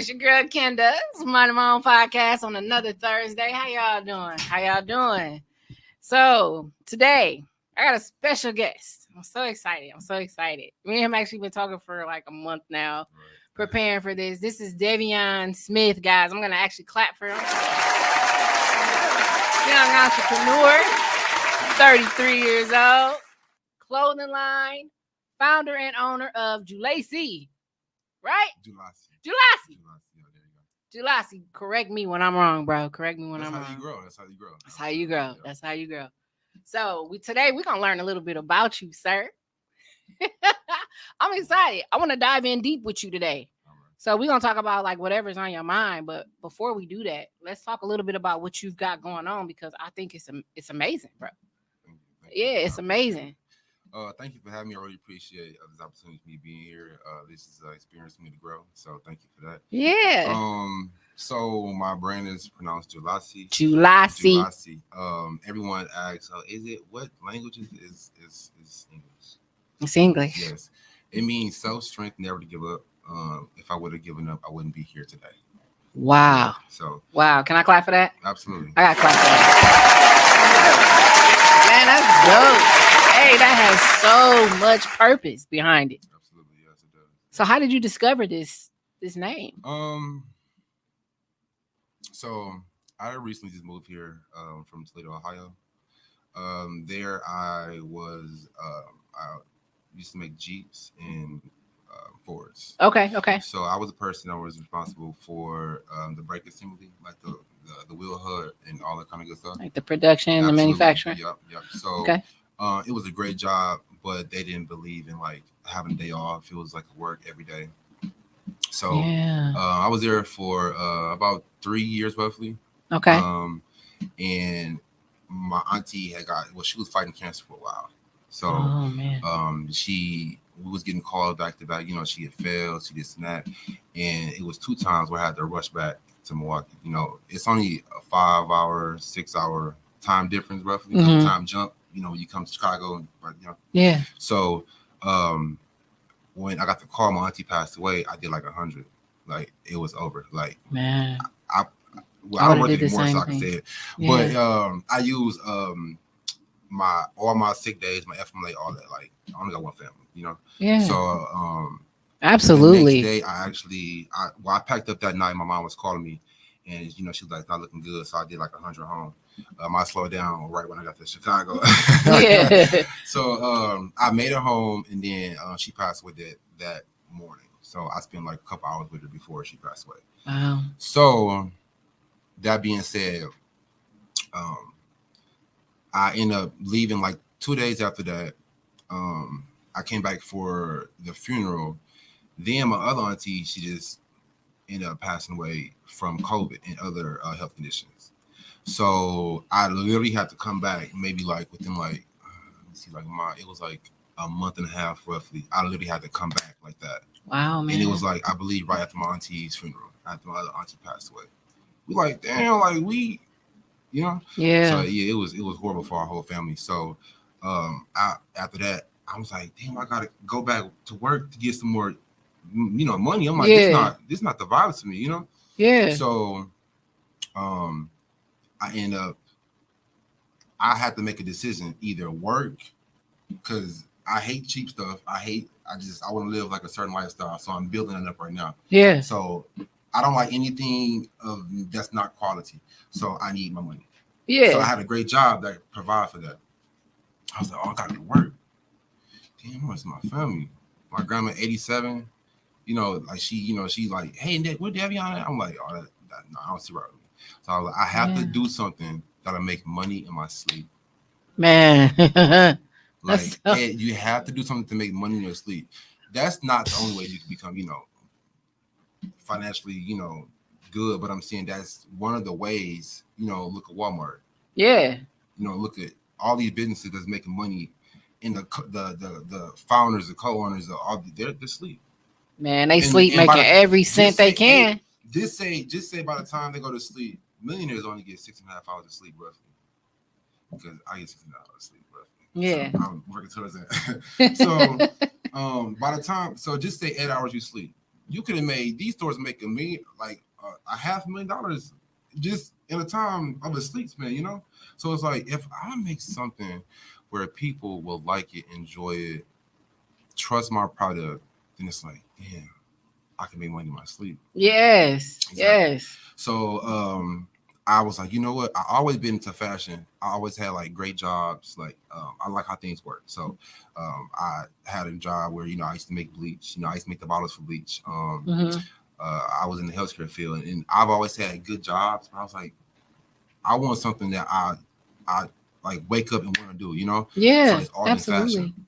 It's your girl Kenda. It's Minding My Own Podcast on another Thursday. How y'all doing? How y'all doing? So today I got a special guest. I'm so excited. I'm so excited. Me and him actually been talking for like a month now, preparing for this. This is Devion Smith, guys. I'm gonna actually clap for him. Young entrepreneur, 33 years old, clothing line, founder and owner of Julasi. Right? Julasi. Yeah, there you go. Julasi, correct me when I'm wrong, bro. Correct me when I'm wrong. That's how you grow. That's how you grow. That's how you grow. That's how you grow. So today we're gonna learn a little bit about you, sir. I'm excited. I want to dive in deep with you today. All right. So we're gonna talk about like whatever's on your mind. But before we do that, let's talk a little bit about what you've got going on because I think it's amazing, bro. Thank you. Yeah, it's amazing. Thank you for having me. I really appreciate this opportunity for me being here. This is an experience for me to grow. So thank you for that. Yeah. So my brand is pronounced Julasi. Julasi. Everyone asks, is it what language is English? It's English. Yes. It means self-strength, never to give up. If I would have given up, I wouldn't be here today. Wow. So wow. Can I clap for that? Absolutely. I got to clap for that. Man, that's dope. Hey, that has so much purpose behind it. Absolutely, yes, it does. So how did you discover this name? So I recently just moved here from Toledo, Ohio. There I was I used to make Jeeps and Fords. Okay. So I was a person that was responsible for the brake assembly, like the wheel hut and all that kind of good stuff. Like the production and the manufacturing. Yep. So okay. It was a great job, but they didn't believe in like having a day off. It was like work every day. So yeah. I was there for about 3 years roughly. Okay. And my auntie she was fighting cancer for a while. So oh, man. She was getting called back to back. She had failed, she this and that. And it was 2 times where I had to rush back to Milwaukee. It's only a 5-hour, 6-hour time difference roughly, time jump. You come to Chicago, Yeah. So, when I got the call, my auntie passed away. I did like 100. Like it was over. Like man, I don't work anymore, so I can thing. say it. Yeah. But I use all my sick days, my FMLA, all that. Like I only got one family, Yeah. So absolutely. The next day, I packed up that night. My mom was calling me, and she was like, "Not looking good." So I did like 100 home. I slowed down right when I got to Chicago. Yeah. So I made her home, and then she passed away that morning. So I spent like a couple hours with her before she passed away. Wow. So that being said, I ended up leaving like 2 days after that. I came back for the funeral. Then my other auntie, she just ended up passing away from COVID and other health conditions. So I literally had to come back maybe like within like, it was like a month and a half roughly. I literally had to come back like that. Wow, man. And it was like, I believe right after my auntie's funeral, after my other auntie passed away. We like, damn, like we, Yeah. So yeah, it was horrible for our whole family. So after that, I was like, damn, I gotta go back to work to get some more, money. I'm like, this not the vibe to me, Yeah. So I had to make a decision, either work, because I hate cheap stuff. I want to live like a certain lifestyle. So I'm building it up right now. Yeah. So I don't like anything that's not quality. So I need my money. Yeah. So I had a great job that provided for that. I was like, I got to work. Damn, where's my family? My grandma, 87. Like she like, hey, Nick, where Devion at? I'm like, no, I don't see right with me. So I was like, I have to do something that'll make money in my sleep. Man. Like, you have to do something to make money in your sleep. That's not the only way you can become, financially, good. But I'm saying that's one of the ways, look at Walmart. Yeah. Look at all these businesses that's making money, and the founders, the co-owners, they're asleep. Man, they sleep making every cent they can. Just say by the time they go to sleep, millionaires only get 6.5 hours of sleep roughly. Because I get 6.5 hours of sleep roughly. Yeah. So I'm working towards that. So by the time, so just say 8 hours you sleep. you could have made these stores make like $500,000 just in a time of a sleep span, you know? So it's like, if I make something where people will like it, enjoy it, trust my product, then it's like, damn, I can make money in my sleep. Yes. Exactly. Yes. So I was like, you know what? I always been into fashion. I always had like great jobs. Like I like how things work. So I had a job where, you know, I used to make bleach. You know, I used to make the bottles for bleach. I was in the healthcare field, and I've always had good jobs. I was like, I want something that I like wake up and want to do. You know? Yeah. So it's all Absolutely. in fashion.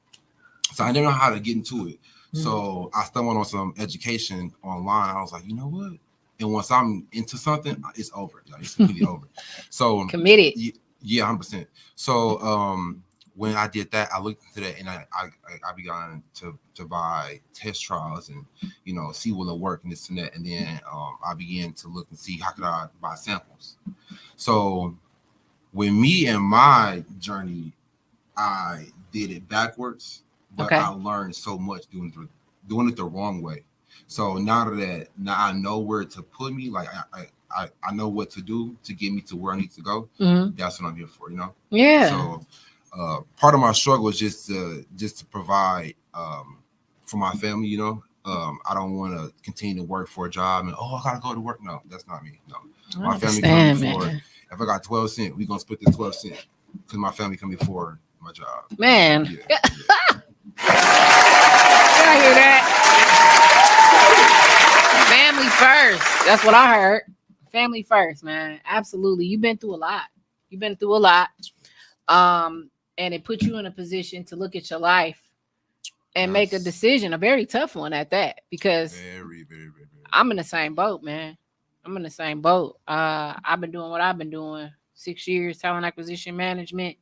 So I didn't know how to get into it. Mhm. So I stumbled on some education online. I was like, you know what? And once I'm into something, it's over. Like, it's completely over. So Committed. yeah, 100%. So when I did that, I looked into that, and I began to buy test trials and, you know, see will it work and this and that. And then I began to look and see how could I buy samples. So with me and my journey, I did it backwards, but Okay. I learned so much doing it the wrong way. So now I know where to put me, like I know what to do to get me to where I need to go. Mhm. That's what I'm here for, you know. Yeah. So part of my struggle is just to provide for my family, you know. I don't want to continue to work for a job and I gotta go to work. No, that's not me. No, my family come before. Man. If I got 12 cents, we gonna split this 12 cents because my family come before my job. Man. Yeah. Did I hear that? Family first. That's what I heard. Family first, man. Absolutely. You've been through a lot. And it put you in a position to look at your life and make a Yes. decision, a very tough one at that, because Very, very, very, very. I'm in the same boat, man. I'm in the same boat. I've been doing what I've been doing 6 years, talent acquisition management.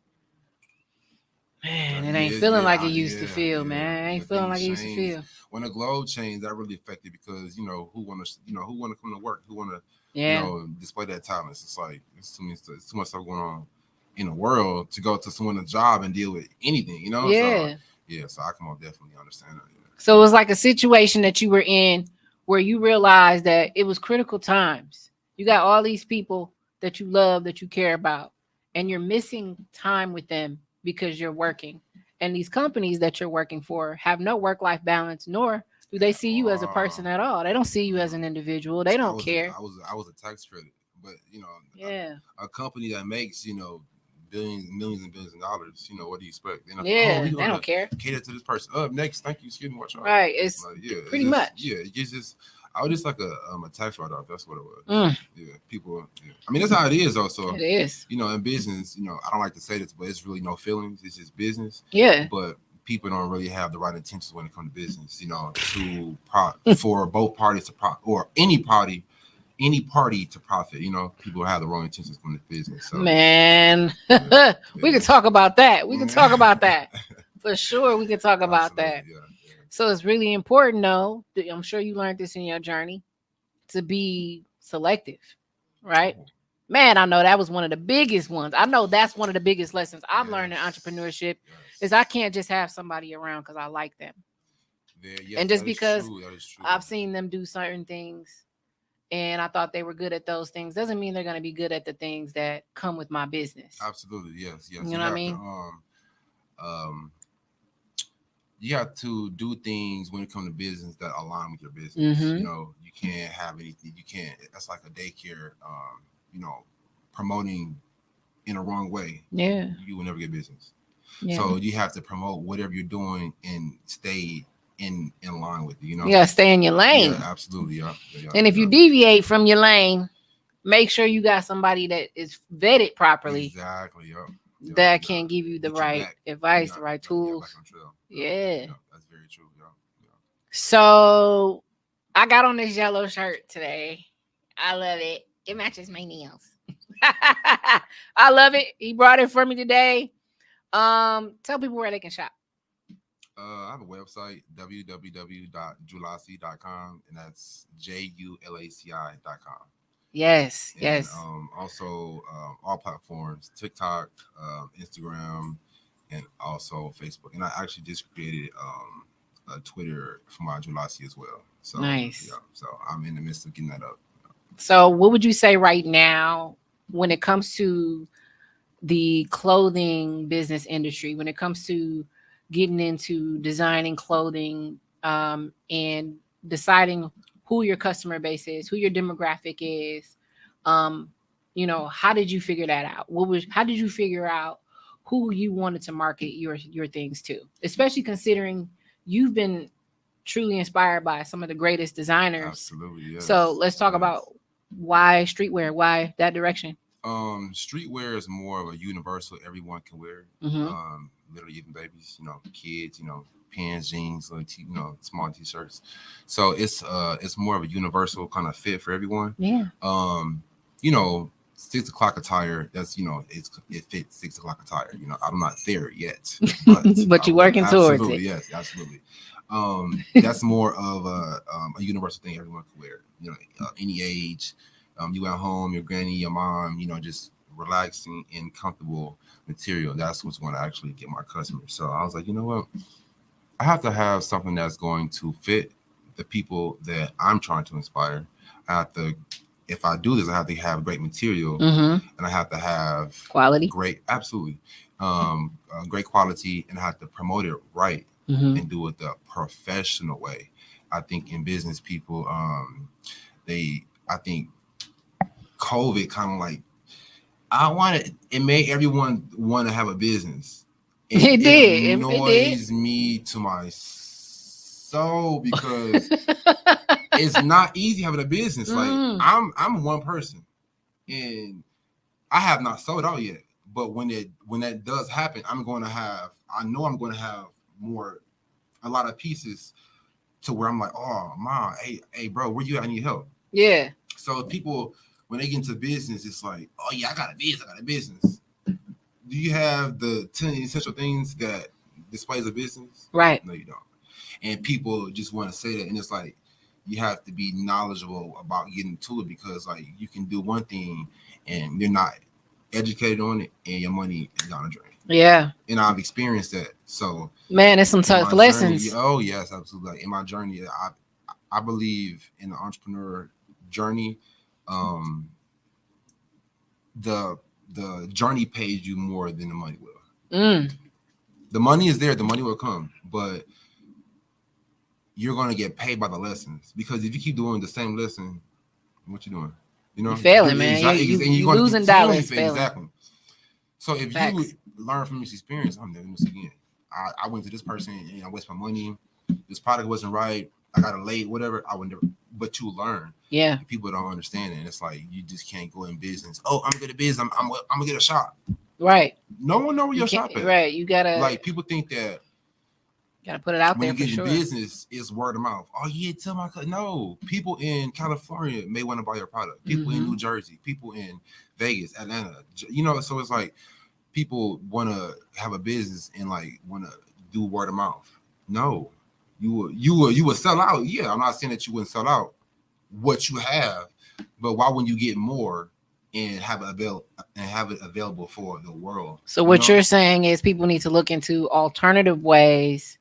Man, it ain't feeling like it used to feel, man. It ain't feeling like it used to feel. When the globe changed, that really affected because who want to come to work, who want to Yeah. display that talent. It's like it's too much stuff going on in the world to go to someone's job and deal with anything, you know. Yeah. So I can most definitely understand that. Yeah. So it was like a situation that you were in where you realized that it was critical times. You got all these people that you love, that you care about, and you're missing time with them because you're working. And these companies that you're working for have no work-life balance, nor do they see you as a person at all. They don't see you as an individual. They don't care. I was a tax credit, but Yeah. a company that makes billions, millions and billions of dollars. What do you expect? Yeah, they don't care. Cater to this person. Up next, thank you. Excuse me, watch out. Right. It's pretty much. Yeah, it's just I was just like a tax write-off. That's what it was. Mm. Yeah, people. Yeah. I mean, that's how it is. Also, It is. In business, I don't like to say this, but it's really no feelings. It's just business. Yeah. But people don't really have the right intentions when it comes to business. For both parties to profit, or any party to profit. People have the wrong intentions when it's business. So, man, yeah. We could talk about that. We can talk about that for sure. We can talk about that. Yeah. So it's really important, though. I'm sure you learned this in your journey, to be selective, right? Man, I know that was one of the biggest ones. I know that's one of the biggest lessons I've learned in entrepreneurship is I can't just have somebody around because I like them. And just because I've seen them do certain things and I thought they were good at those things doesn't mean they're going to be good at the things that come with my business. Absolutely. Yes. You know what I mean? You have to do things when it comes to business that align with your business. Mm-hmm. You can't have anything. You can't. That's like a daycare. Promoting in a wrong way. Yeah. You will never get business. Yeah. So you have to promote whatever you're doing and stay in line with it. You gotta stay in your lane. Yeah, absolutely. Yeah. And if you deviate from your lane, make sure you got somebody that is vetted properly. Exactly. Yeah. That can give you the right advice, the right tools. Yeah. That's very true. Yeah. So I got on this yellow shirt today. I love it. It matches my nails. I love it. He brought it for me today. Tell people where they can shop. I have a website, www.julasi.com, and that's JULACI.com. Yes. Also, all platforms: TikTok, Instagram, and also Facebook. And I actually just created a Twitter for my Julasi as well. So Nice. yeah, so I'm in the midst of getting that up. So, what would you say right now when it comes to the clothing business industry, when it comes to getting into designing clothing and deciding who your customer base is, who your demographic is? Um, how did you figure that out? How did you figure out who you wanted to market your things to? Especially considering you've been truly inspired by some of the greatest designers. Absolutely, So yes, let's talk yes. about why streetwear, why that direction. Streetwear is more of a universal, everyone can wear. Hmm. Literally even babies, kids, pants, jeans, like small t-shirts. So it's more of a universal kind of fit for everyone. Yeah. Um, you know, 6 o'clock attire, that's it fits 6 o'clock attire. I'm not there yet, but But you're working towards absolutely, it. yes, absolutely. That's more of a universal thing everyone can wear. Any age. You at home, your granny, your mom, just relaxing and comfortable material. That's what's going to actually get my customers. So I was like, you know what? I have to have something that's going to fit the people that I'm trying to inspire. I have to, if I do this, I have to have great material, Hmm. and I have to have Quality. absolutely, great quality, and I have to promote it right Hmm. and do it the professional way. I think in business, people, I think COVID kind of like it made everyone want to have a business. And It it did. It did. annoys me to my soul because it's not easy having a business. Like Mm. I'm one person and I have not sold out yet. But when that does happen, I know I'm going to have a lot of pieces to where I'm like, oh mom, hey bro, where you at? I need help. Yeah. So people, when they get into business, it's like, oh yeah, I got a business. Do you have the 10 essential things that displays a business? Right. No, you don't. And people just want to say that, and it's like you have to be knowledgeable about getting to it because like you can do one thing and you're not educated on it, and your money is down the drain. Yeah. And I've experienced that. So Man, it's some in tough my lessons. journey, oh yes, absolutely. Like, in my journey, I believe in the entrepreneur journey. Um, the journey pays you more than the money will. Mm. The money is there, the money will come, but you're gonna get paid by the lessons because if you keep doing the same lesson, what you doing? You failing, man. Exactly, You and you're you gonna losing continue dollars, failing. exactly. So if you Facts. learn from this experience, I'm never doing this again. I went to this person and I wasted my money. This product wasn't right. I got it late, whatever. I would never. But you learn. Yeah. And people don't understand it. And it's like you just can't go in business. Oh, I'm good at business. I'm gonna get a shop. Right. No one know where You your can't. shop at. Right. You gotta People think that put it out when there you for get sure. in business, it's word of mouth. Oh yeah, tell my no. People in California may want to buy your product. People in New Jersey, people in Vegas, Atlanta. So it's like people want to have a business and like want to do word of mouth. No, you will sell out. Yeah, I'm not saying that you wouldn't sell out what you have, but why wouldn't you get more and have it available for the world? So what you're saying is people need to look into alternative ways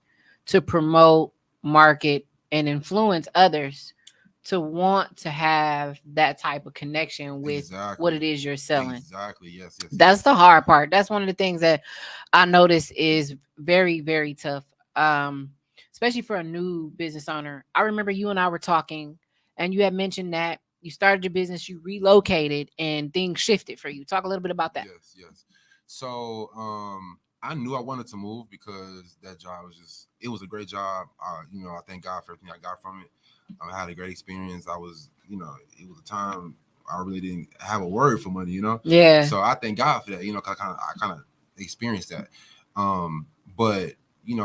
to promote, market, and influence others to want to have that type of connection with Exactly. what it is you're selling. Exactly. Yes. That's the hard part. That's one of the things that I notice is very, very tough. Especially for a new business owner. I remember you and I were talking and you had mentioned that you started your business, you relocated and things shifted for you. Talk a little bit about that. Yes. So I knew I wanted to move because that job it was a great job. I thank God for everything I got from it. I had a great experience. It was a time I really didn't have a word for money, Yeah. So I thank God for that, 'cause I kind of experienced that. But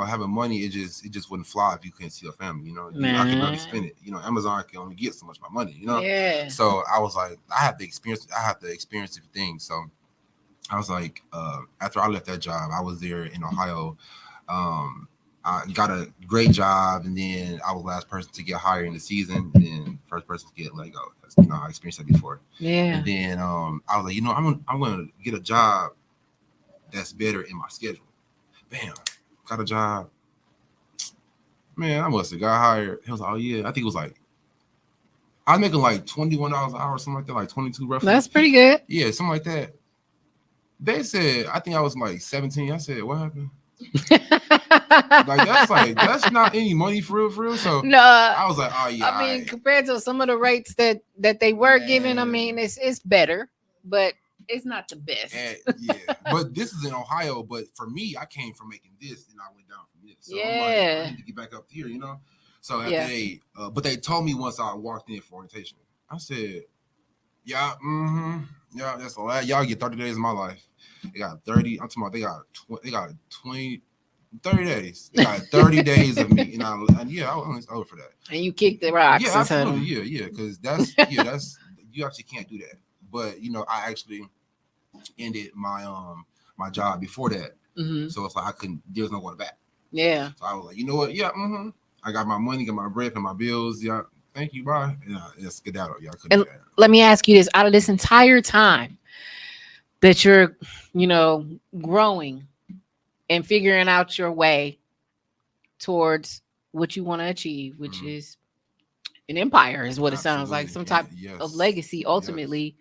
having money, it just wouldn't fly if you couldn't see your family. I can barely spend it. Amazon can only get so much of my money. Yeah. So I was like, I have to experience different things. So I was like, after I left that job, I was there in Ohio. I got a great job, and then I was the last person to get hired in the season, and then first person to get let go. I experienced that before. Yeah. And then I was like, I'm gonna get a job that's better in my schedule. Bam, got a job. Man, I must have got hired. He was like, oh yeah, I think it was like I was making like $21 an hour, something like that, like 22 roughly. That's pretty good. Yeah, something like that. They said I think I was like 17. I said, what happened? That's not any money for real. So No, I was like, oh yeah. I mean, compared to some of the rates that they were giving, I mean, it's better, but it's not the best. Yeah, but this is in Ohio. But for me, I came from making this, and I went down from this. So I'm like, I need to get back up here, you know. So after but they told me once I walked in for orientation, I said, yeah, yeah, that's a lot. Y'all get 30 days of my life. They got 30. I'm talking about they got 20. 30 days. They got 30 days of me, and I was over for that. And you kicked the rocks. Yeah, absolutely. Yeah, because that's you actually can't do that. But I actually ended my my job before that, so it's like there's no going back. Yeah. So I was like, you know what? Yeah, I got my money, got my bread, and my bills. Yeah, thank you, bye. Yeah, it's skedaddle. Yeah, I couldn't do that. Let me ask you this: out of this entire time that you're, growing and figuring out your way towards what you want to achieve, which is an empire, is what it sounds like, some type of legacy. Ultimately,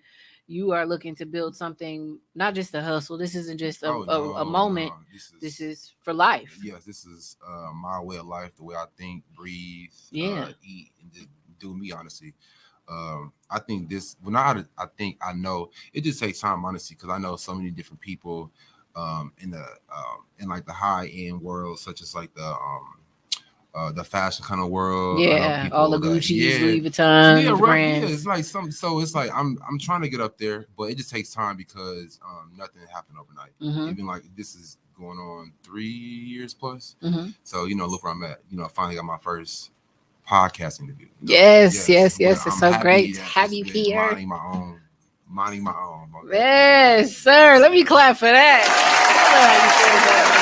you are looking to build something, not just a hustle. This isn't just a moment. No. This is for life. Yes, this is my way of life, the way I think, breathe, eat, and just do me, honestly. I think this, I know it just takes time, honestly, because I know so many different people in like the high end world, such as like the fashion kind of world. Yeah, all the Gucci, Louis Vuitton, brands. Yeah, it's like so it's like I'm trying to get up there, but it just takes time because nothing happened overnight. Even like this is going on 3 years plus. So look where I'm at. I finally got my first podcast interview. Yes. It's so great to have you here. Minding my own. Yes, sir. Let me clap for that. I love how you feel that.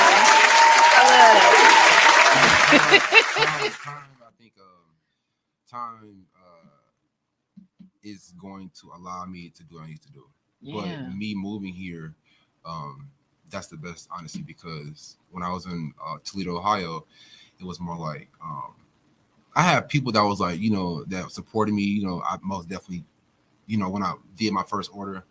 I think time is going to allow me to do what I need to do. Yeah. But me moving here, that's the best, honestly, because when I was in Toledo, Ohio, it was more like I had people that was like, that supported me. I most definitely, when I did my first order,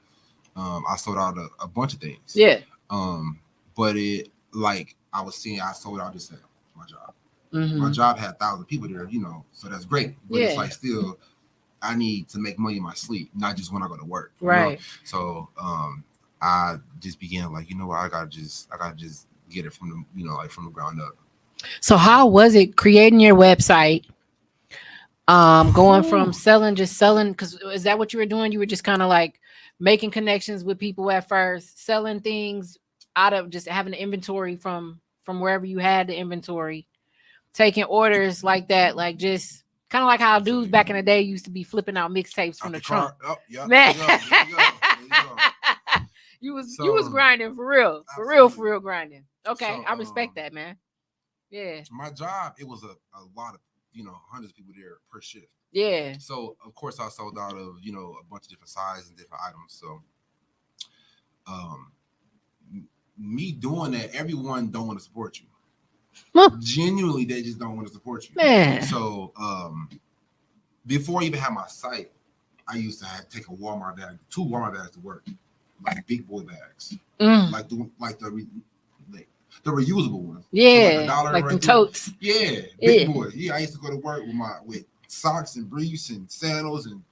I sold out a bunch of things. Yeah. But it, like I was seeing, I sold out just at my job. My job had 1,000 people there, so that's great. But it's like still, I need to make money in my sleep, not just when I go to work. Right. So I just began like, I gotta just get it from the, like from the ground up. So how was it creating your website? Going from selling, because is that what you were doing? You were just kind of like making connections with people at first, selling things out of just having the inventory from wherever you had the inventory, taking orders like that, like just kind of like how dudes back in the day used to be flipping out mixtapes from the trunk. Oh, yeah. Man. There you go. You was grinding for real, for real grinding. Okay, so, I respect that, man. Yeah. My job, it was a lot of hundreds of people there per shift. Yeah. So of course I sold out of a bunch of different sizes and different items. So me doing that, everyone don't want to support you. Genuinely, they just don't want to support you. Man. So before I even had my site, I used to take a Walmart bag, 2 Walmart bags to work, like big boy bags, like the reusable ones. Yeah, so like the totes. Yeah, big boy. Yeah, I used to go to work with socks and briefs and sandals and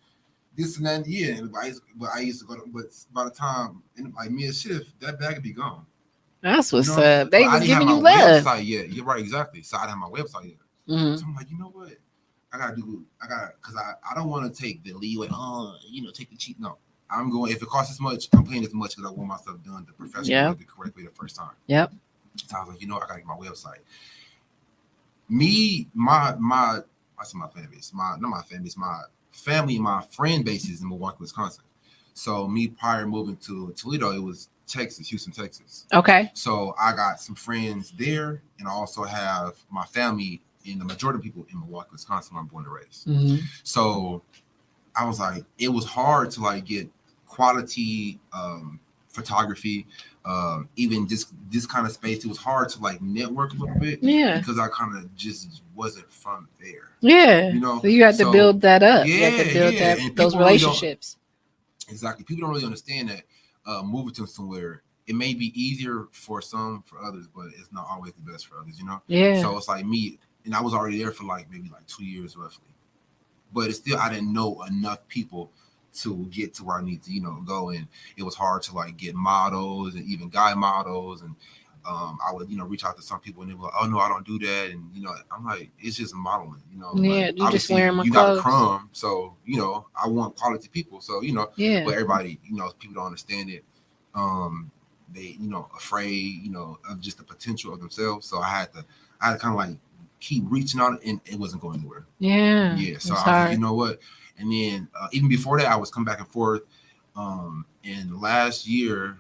this and that. Yeah, I used to go to, but by the time in like mid shift, that bag would be gone. That's what's up. They was giving you love. Website yet. You're right, exactly. So I didn't have my website yet. So I'm like, you know what? Because I don't want to take the leeway. Take the cheap. No, I'm going. If it costs this much, I'm paying this much because I want my stuff done the professional way, the correct way the first time. Yep. So I was like, I gotta get my website. I see my fan base. Not my fan base. My family, my friend base is in Milwaukee, Wisconsin. So me prior moving to Toledo, it was Houston, Texas. Okay. So I got some friends there, and I also have my family and the majority of people in Milwaukee, Wisconsin, where I'm born and raised. So I was like, it was hard to like get quality photography, even just this kind of space. It was hard to like network a little bit, because I kind of just wasn't from there. Yeah, you know. So you had to build that up. You had to build those relationships. Exactly. People don't really understand that moving to somewhere, it may be easier for some, for others, but it's not always the best for others. Yeah. So it's like me, and I was already there for like maybe like 2 years roughly, but it's still I didn't know enough people to get to where I need to go, and it was hard to like get models and even guy models, and I would reach out to some people and they were like, oh no, I don't do that, and I'm like, it's just modeling, Yeah, like, you just wearing my you clothes. got a crumb, so I want quality people, so Yeah. but everybody, people don't understand it. They afraid of just the potential of themselves, so I had to kind of like keep reaching out, and it wasn't going anywhere. Yeah. So I was like, you know what? And then even before that, I was coming back and forth. And last year,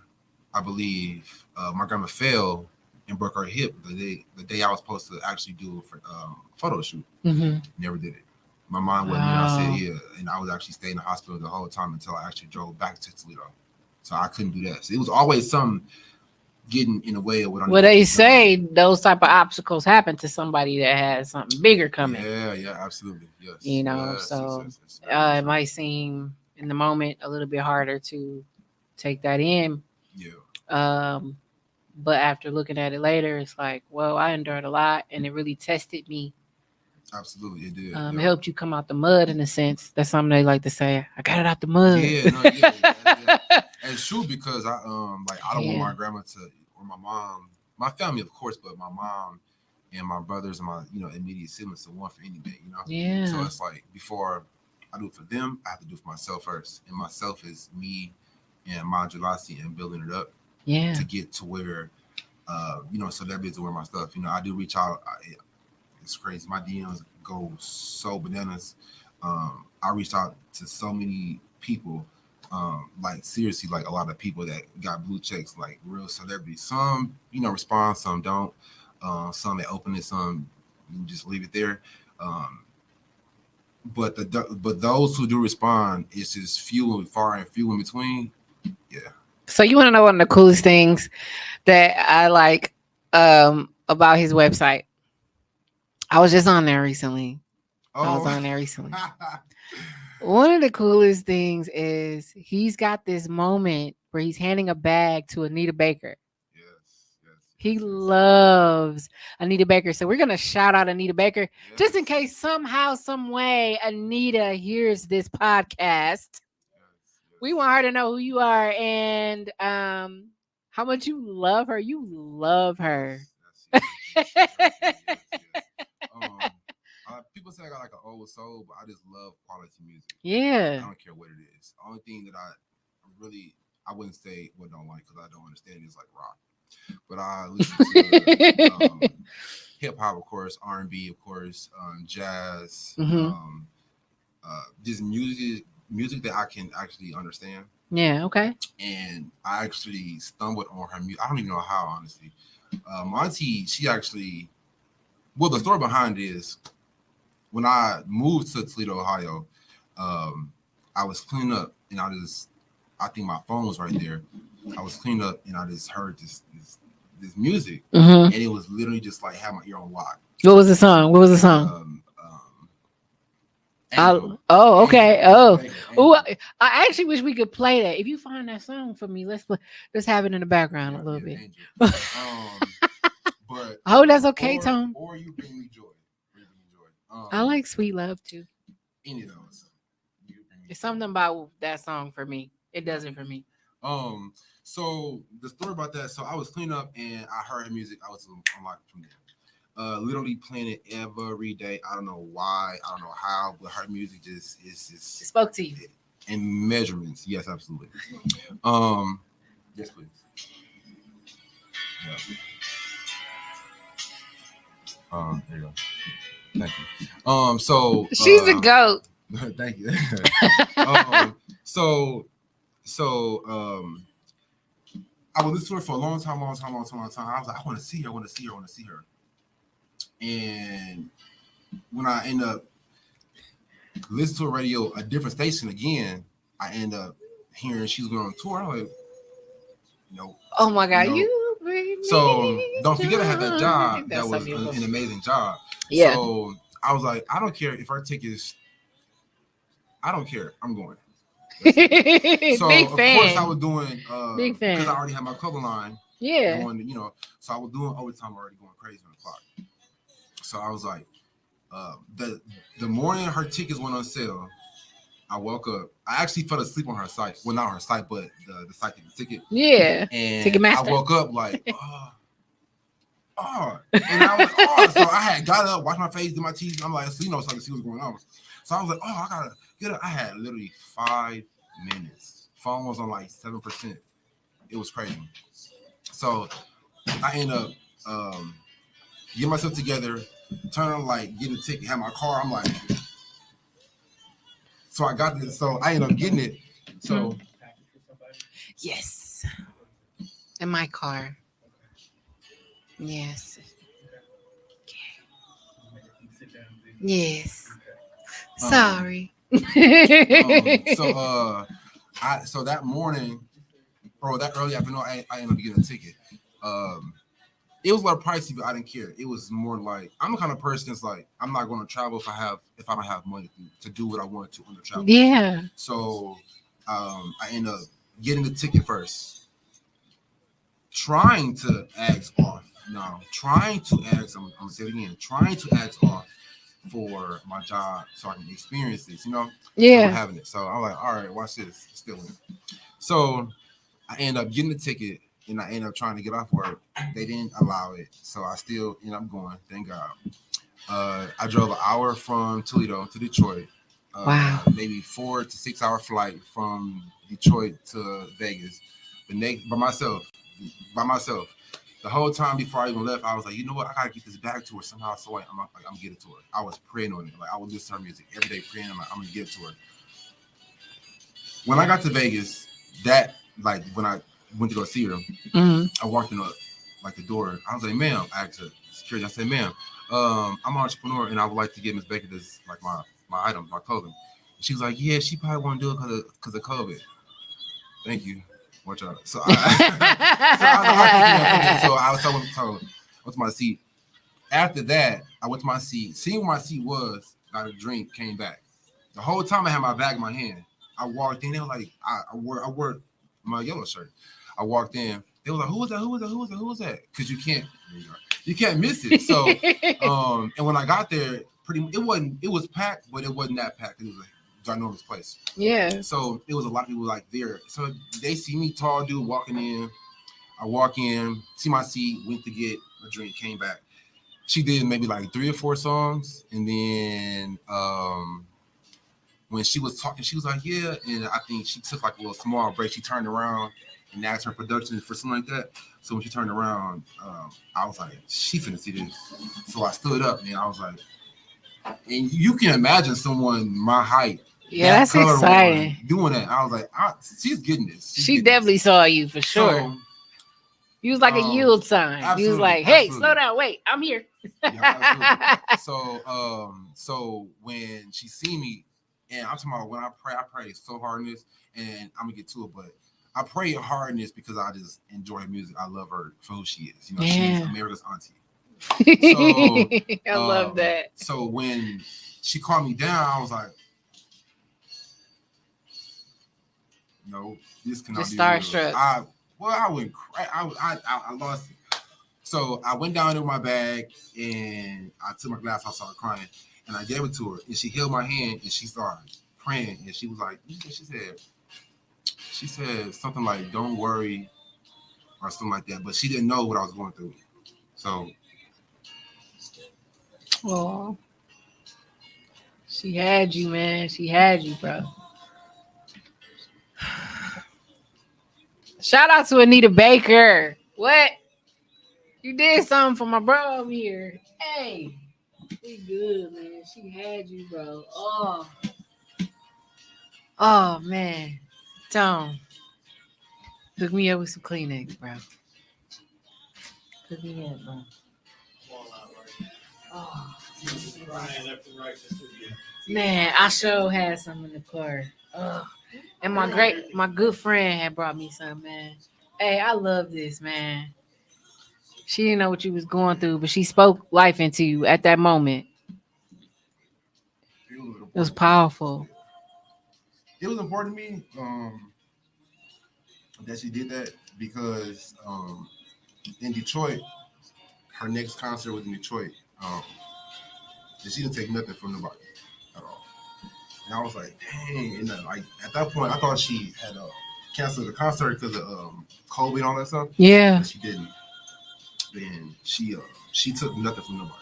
I believe my grandma fell and broke her hip the day I was supposed to actually do a photo shoot. Never did it. My mom wasn't there. I said, yeah, and I was actually staying in the hospital the whole time until I actually drove back to Toledo. So I couldn't do that. So it was always something getting in the way of what I'm. Well, they say those type of obstacles happen to somebody that has something bigger coming. Yeah, absolutely. Yes. It might seem in the moment a little bit harder to take that in. Yeah. But after looking at it later, it's like, well, I endured a lot, and it really tested me. Absolutely, it did. It helped you come out the mud, in a sense. That's something they like to say. I got it out the mud. Yeah. And it's true, because I don't want my grandma or my mom, my family, of course, but my mom and my brothers and my immediate siblings to want for anything. Yeah. So it's like, before I do it for them, I have to do it for myself first, and myself is me and my Jalasi and building it up. Yeah. To get to where celebrities to wear my stuff. I do reach out. It's crazy. My DMs go so bananas. I reached out to so many people, like seriously, like a lot of people that got blue checks, like real celebrities. Some respond, some don't. Some that open it, some you just leave it there. But those who do respond, it's just few and far and few in between. Yeah. So you want to know one of the coolest things that I like about his website? I was just on there recently. One of the coolest things is he's got this moment where he's handing a bag to Anita Baker. He loves Anita Baker. So we're going to shout out Anita Baker, just in case somehow, some way Anita hears this podcast. We want her to know who you are and how much you love her. You love her. People say I got like an old soul, but I just love quality music. Yeah. I don't care what it is. The only thing that I wouldn't say what I don't like, because I don't understand, is like rock. But I listen to hip hop, of course, R&B, of course, jazz, just music that I can actually understand. Yeah, okay. And I actually stumbled on her music. I don't even know how, honestly. My auntie, she actually, well, the story behind it is, when I moved to Toledo, Ohio, I was cleaning up, and I think my phone was right there. I was cleaning up, and I just heard this music, and it was literally just like had my ear on lock. What was the song? Oh, okay. Oh, I actually wish we could play that. If you find that song for me, let's have it in the background a little bit. But I hope that's okay, Tom. Or You Bring Me Joy. I like Sweet Love too. Any of those. It's something about that song for me. It does it for me. So the story about that. So I was cleaning up and I heard her music. I was unlocked from there. Literally playing it every day. I don't know why. I don't know how, but her music just it spoke to you. In measurements. Yes, absolutely. Yes, please. Yeah. There you go. Thank you. So she's a goat. Thank you. I was listening to her for a long time. I was like, I want to see her. And when I end up listening to a radio, a different station again, I end up hearing she's going on tour. I'm like, Nope. Oh my God, Nope. you bring So me don't forget I had that joy. job That's that so was beautiful. an amazing job. Yeah. So I was like, I don't care if our tickets. I don't care. I'm going. So Big of course I fan. was doing Big because I fan. already had my cover line Yeah. going, so I was doing overtime already going crazy on the clock. So I was like, the morning her tickets went on sale, I woke up. I actually fell asleep on her site. Well, not her site, but the site that the ticket. Yeah. And Ticketmaster. I woke up like, and I was like, so I had got up, washed my face, did my teeth. I'm like, so so I could see what's going on. So I was like, I gotta get up. I had literally 5 minutes. Phone was on like 7%. It was crazy. So I end up get myself together, turn on like get a ticket, have my car. I'm like, so I got this. So I end up getting it. So yes, in my car. Yes. Yes. Sorry. So that morning or that early afternoon, I ended up getting a ticket. It was a lot pricey, but I didn't care. It was more like I'm the kind of person that's like I'm not going to travel if I don't have money to do what I want to on the travel. Yeah. So I ended up getting the ticket first, trying to ask off. No, trying to ask. I'm gonna say it again. Trying to ask off for my job so I can experience this. Yeah. I'm having it. So I'm like, all right, watch this. Still in. So I end up getting the ticket and I end up trying to get off work. They didn't allow it. So I still end up going, thank God. I drove an hour from Toledo to Detroit. Wow. Maybe 4 to 6 hour flight from Detroit to Vegas. By myself. The whole time before I even left, I was like, you know what? I gotta get this back to her somehow. So I'm getting to her. I was praying on it. Like I would listen to her music every day, praying. I'm gonna get it to her. When I got to Vegas, when I went to go see her, I walked in the door. I was like, ma'am, I asked her security. I said, ma'am, I'm an entrepreneur and I would like to give Miss Baker this, like my item, my clothing. And she was like, yeah, she probably won't do it because of COVID. Thank you. Watch out. So I went to my seat. After that, I went to my seat. Seeing where my seat was, got a drink, came back. The whole time I had my bag in my hand. I walked in. They were like, I wore my yellow shirt. I walked in. They were like, who was that? Because you can't miss it. So, and when I got there, it was packed, but it wasn't that packed. It was a ginormous place. Yeah. So it was a lot of people like there. So they see me, tall dude, walking in. I walk in, see my seat, went to get a drink, came back. She did maybe like 3 or 4 songs, and then when she was talking, she was like, yeah, and I think she took like a little small break. She turned around and asked her production for something like that. So when she turned around, I was like, she finna see this. So I stood up and I was like, and you can imagine someone my height. Yeah, that's exciting. Doing that. I was like, she's getting this. She definitely saw you for sure. So, you was like a yield sign. You was like, hey, slow down. Wait, I'm here. Yeah, so when she see me, and I'm talking about when I pray so hard in this, and I'm gonna get to it, but I pray hard in this because I just enjoy her music. I love her for who she is. She's America's auntie. So I love that. So when she called me down, I was like, no, this cannot just be starstruck. I went I lost it. So I went down in my bag and I took my glass. I started crying and I gave it to her and she held my hand and she started praying and she was like, she said something like, "Don't worry," or something like that. But she didn't know what I was going through. So, oh, she had you, man. She had you, bro. Shout out to Anita Baker. What? You did something for my bro over here. Hey, we good, man. She had you, bro. Oh man. Tone, hook me up with some Kleenex, bro. Hook me up, bro. Oh. Man, I sure had some in the car. And my good friend had brought me some, man. Hey, I love this, man. She didn't know what you was going through, but she spoke life into you at that moment. It was It was important to me. powerful. Yeah. It was important to me that she did that because in Detroit, her next concert was in Detroit. Um, and she didn't take nothing from nobody at all. And I was like, dang. And like at that point, I thought she had canceled the concert because of COVID and all that stuff, Yeah. but she didn't. And she took nothing from nobody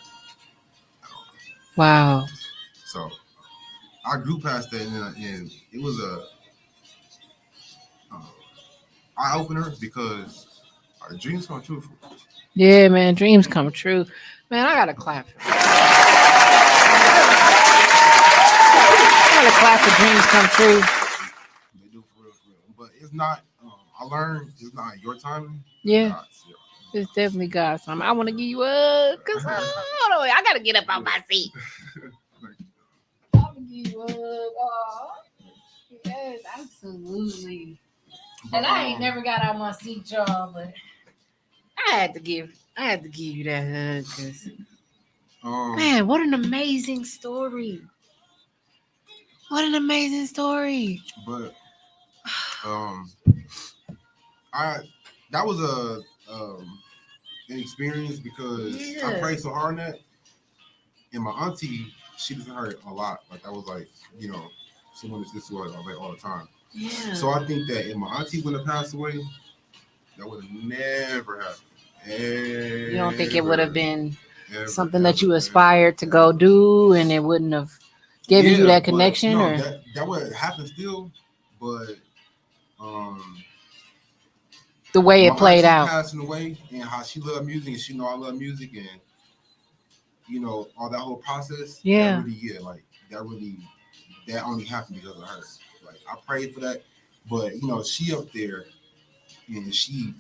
at all. Wow. So I grew past that, and it was a uh, eye opener because our dreams come true. Yeah, man. Dreams come true. Man, I gotta clap for that. I gotta clap for dreams come true. They do for real, for real. But it's not. I learned it's not your timing. Yeah. God's. It's definitely God's time. I want to give you a cause hold on, I gotta get up on my seat. I'm gonna give you a oh, yes, absolutely. But, And I ain't never got out my seat, y'all, but I had to give you that hug, cause man, what an amazing story! What an amazing story! But I that was an experience because I Yeah. prayed so hard on that, and my auntie she doesn't hurt a lot. Like I was like someone that's this way all the time. Yeah. So I think that if my auntie wouldn't have passed away, that would have never happened. You don't think it would have been Ever, something that you aspired to go do, and it wouldn't have given you that connection, no, or that would happen still, but the way it my played auntie out? passing away and how she loved music and she know I love music and all that whole process. Yeah. That only happened because of her. Like I prayed for that, but she up there and she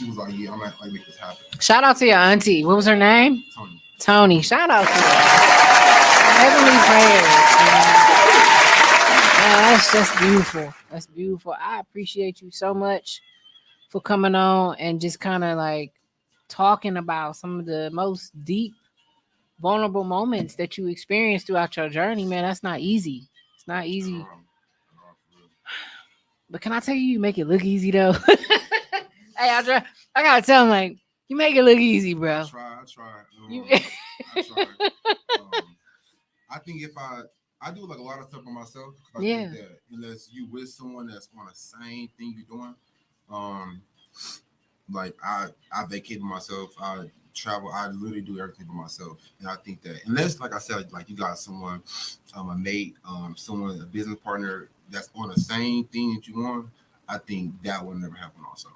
was like, yeah, I'm gonna like make this happen. Shout out to your auntie. What was her name? Tony. Tony. Shout out to her. Heavenly prayers. Man, that's just beautiful. That's beautiful. I appreciate you so much for coming on and just kind of like talking about some of the most deep, vulnerable moments that you experienced throughout your journey. Man, that's not easy. It's not easy. But can I tell you, you make it look easy though. Hey, I gotta tell him like you make it look easy, bro. I try. I try. I think if I do like a lot of stuff by myself. I think that unless you with someone that's on the same thing you're doing, like I vacated myself. I travel. I literally do everything by myself. And I think that unless, like I said, like you got someone, a mate, someone, a business partner that's on the same thing that you want, I think that would never happen. Also,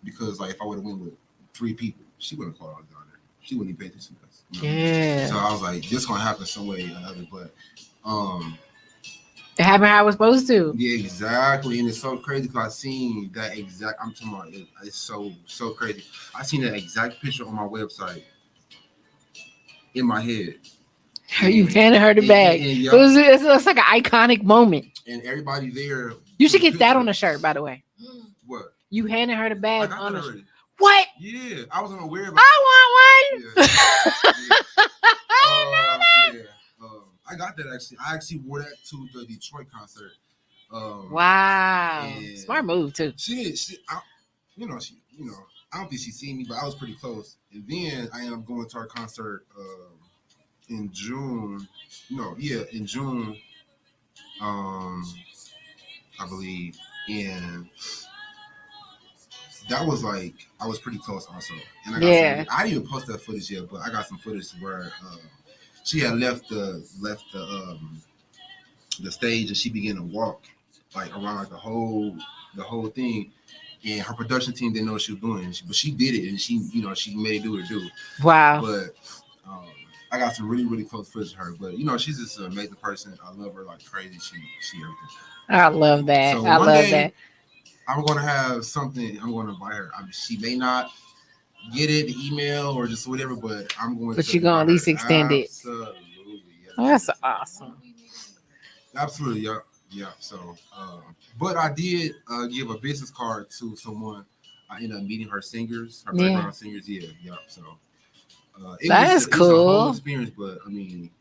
because like if I would have went with 3 people, she wouldn't call out down there. She wouldn't even pay attention to us. Yeah. So I was like, this gonna happen some way or another. But it happened how it was supposed to. Yeah, exactly. And it's so crazy because I seen that exact. I'm talking about it's so crazy. I seen that exact picture on my website in my head. You handed her the bag. It's like an iconic moment. And everybody there. You should get that on a shirt, by the way. What? You handed her the bag on a shirt. What? Yeah, I wasn't aware of it. I want one. Yeah. I got that actually. I actually wore that to the Detroit concert. Wow. Smart move too. She I don't think she seen me, but I was pretty close. And then I ended up going to our concert in June. In June. I believe, and that was like I was pretty close also. And I didn't even post that footage yet, but I got some footage where she had left the stage and she began to walk like around like the whole thing, and her production team didn't know what she was doing, but she did it and she made it do what it do. Wow. But I got some really, really close footage of her, but she's just an amazing person. I love her like crazy. She everything. I love that. So I love that. I'm gonna have something. I'm gonna invite her. She may not get it, the email or just whatever, but I'm going. But you're gonna at least extend it. Absolutely. Yes. Oh, that's awesome. Absolutely, yeah. So, but I did give a business card to someone I ended up meeting her singers, her Yeah. background singers. Yeah, yeah. So That is it's a whole cool. experience, but I mean,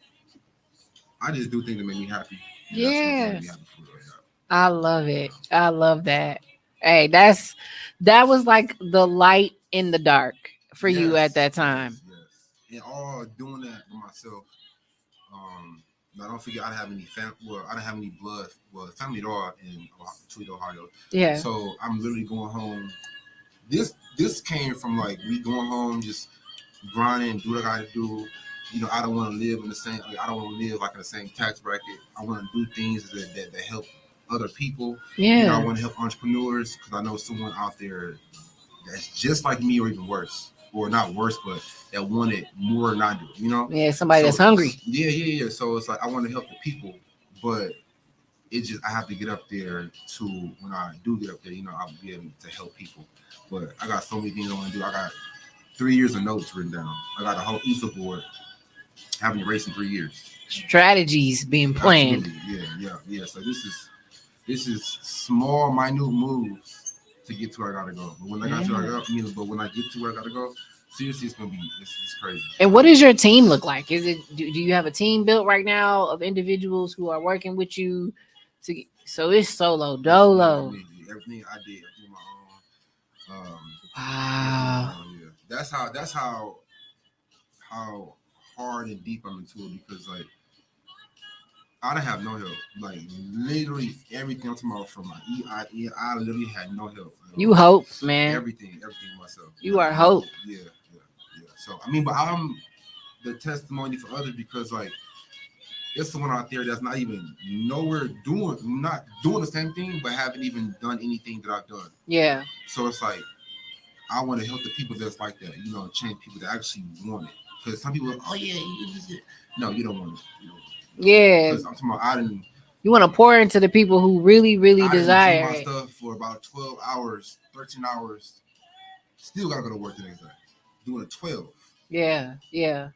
I just do things that make me happy. And that's what Yeah. made me happy for real. I love it. I love that. Hey, that was like the light in the dark for Yeah. you at Yes, that time. yes, yes. And all doing that by myself. I don't forget I didn't have any I didn't have any blood. Well, family at all in Toledo, Ohio. Yeah. So I'm literally going home. This came from like me going home, just grinding, do what I gotta do. I don't want to live in the same. Like, I don't want to live like in the same tax bracket. I want to do things that help other people. I Yeah. want to help entrepreneurs because I know someone out there that's just like me or even worse, or not worse, but that wanted more than I do. Yeah, somebody So that's hungry. yeah. So it's like I want to help the people, but it's just I have to get up there to when I do get up there, I'll be able to help people. But I got so many things I want to do. I got 3 years of notes written down. I got a whole ESA board. Haven't erased in 3 years. Strategies being planned. Absolutely. Yeah. So this is small, minute moves to get to where I gotta go. But when I got to where I gotta, but when I get to where I gotta go, seriously, it's gonna be it's crazy. And what does your team look like? Is it do you have a team built right now of individuals who are working with you? So it's solo dolo. Everything I did my own. Wow. Yeah. That's how hard and deep I'm into it because like I didn't have no help. Like literally everything I'm talking about from my I literally had no help. You hope, man. Everything myself. You are hope. Yeah. So I mean, but I'm the testimony for others because like there's someone out there that's not even not doing the same thing, but haven't even done anything that I've done. Yeah. So it's like I want to help the people that's like that, change people that actually want it. Because some people are like, oh yeah, no, you don't want it. Yeah. Because I'm talking about you want to pour into the people who really, really desire I do it. my stuff for about 12 hours, 13 hours. Still gotta go to work the next day. Doing a 12. Yeah.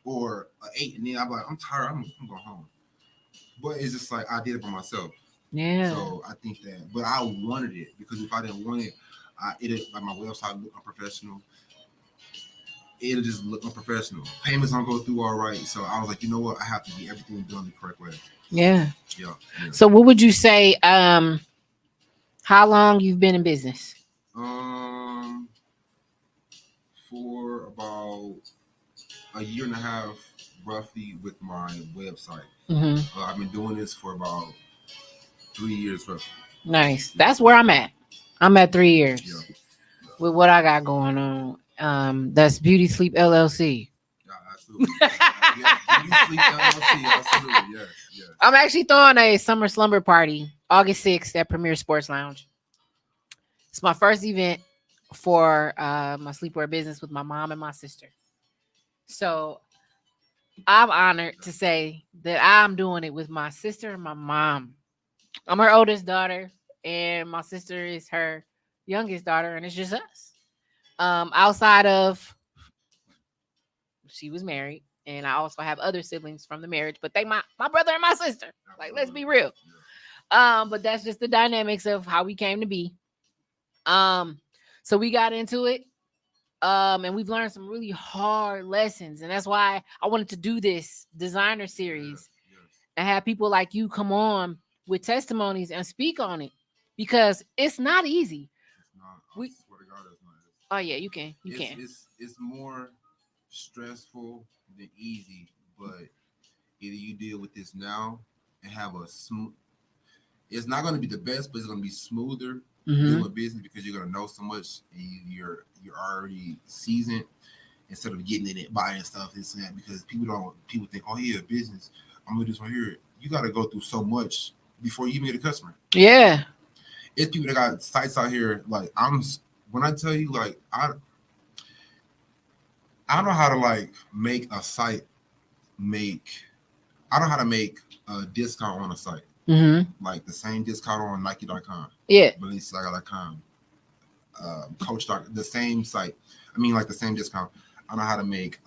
Or an 8, and then I'm like, I'm tired. I'm going home. But it's just like I did it by myself. Yeah. So I think that, but I wanted it because if I didn't want it, like my website look unprofessional. It'll just look unprofessional. Payments don't go through all right. So I was like, you know what? I have to get everything done the correct way. Yeah. Yeah. So what would you say? How long you've been in business? For about a year and a half, roughly, with my website. Mm-hmm. I've been doing this for about 3 years, roughly. Nice. That's where I'm at. I'm at 3 years. Yeah. With what I got going on. That's Beauty Sleep LLC. Yeah, absolutely. Beauty Sleep LLC, absolutely. Yes. I'm actually throwing a summer slumber party August 6th at Premier Sports Lounge. It's my first event for my sleepwear business with my mom and my sister. So I'm honored to say that I'm doing it with my sister and my mom. I'm her oldest daughter, and my sister is her youngest daughter, and it's just us. Outside of she was married, and I also have other siblings from the marriage, but they my brother and my sister. Like, let's be real. But that's just the dynamics of how we came to be. So we got into it. And we've learned some really hard lessons, and that's why I wanted to do this designer series and have people like you come on with testimonies and speak on it because it's not easy. It's not. I swear to God, it's not. Oh yeah, you can. It's more stressful than easy, but either you deal with this now and have a smooth. It's not going to be the best, but it's going to be smoother doing business because you're going to know so much and you're already seasoned instead of getting in it, buying stuff, this and that. Because people think, oh yeah, business, I'm gonna do this right here. You got to go through so much before you even get a customer. Yeah, it's people that got sites out here. Like when I tell you, like I know how to like make a site I know how to make a discount on a site. Like the same discount on Nike.com. Yeah. Balenciaga.com. Coach. The same site. I mean, like the same discount. I know how to make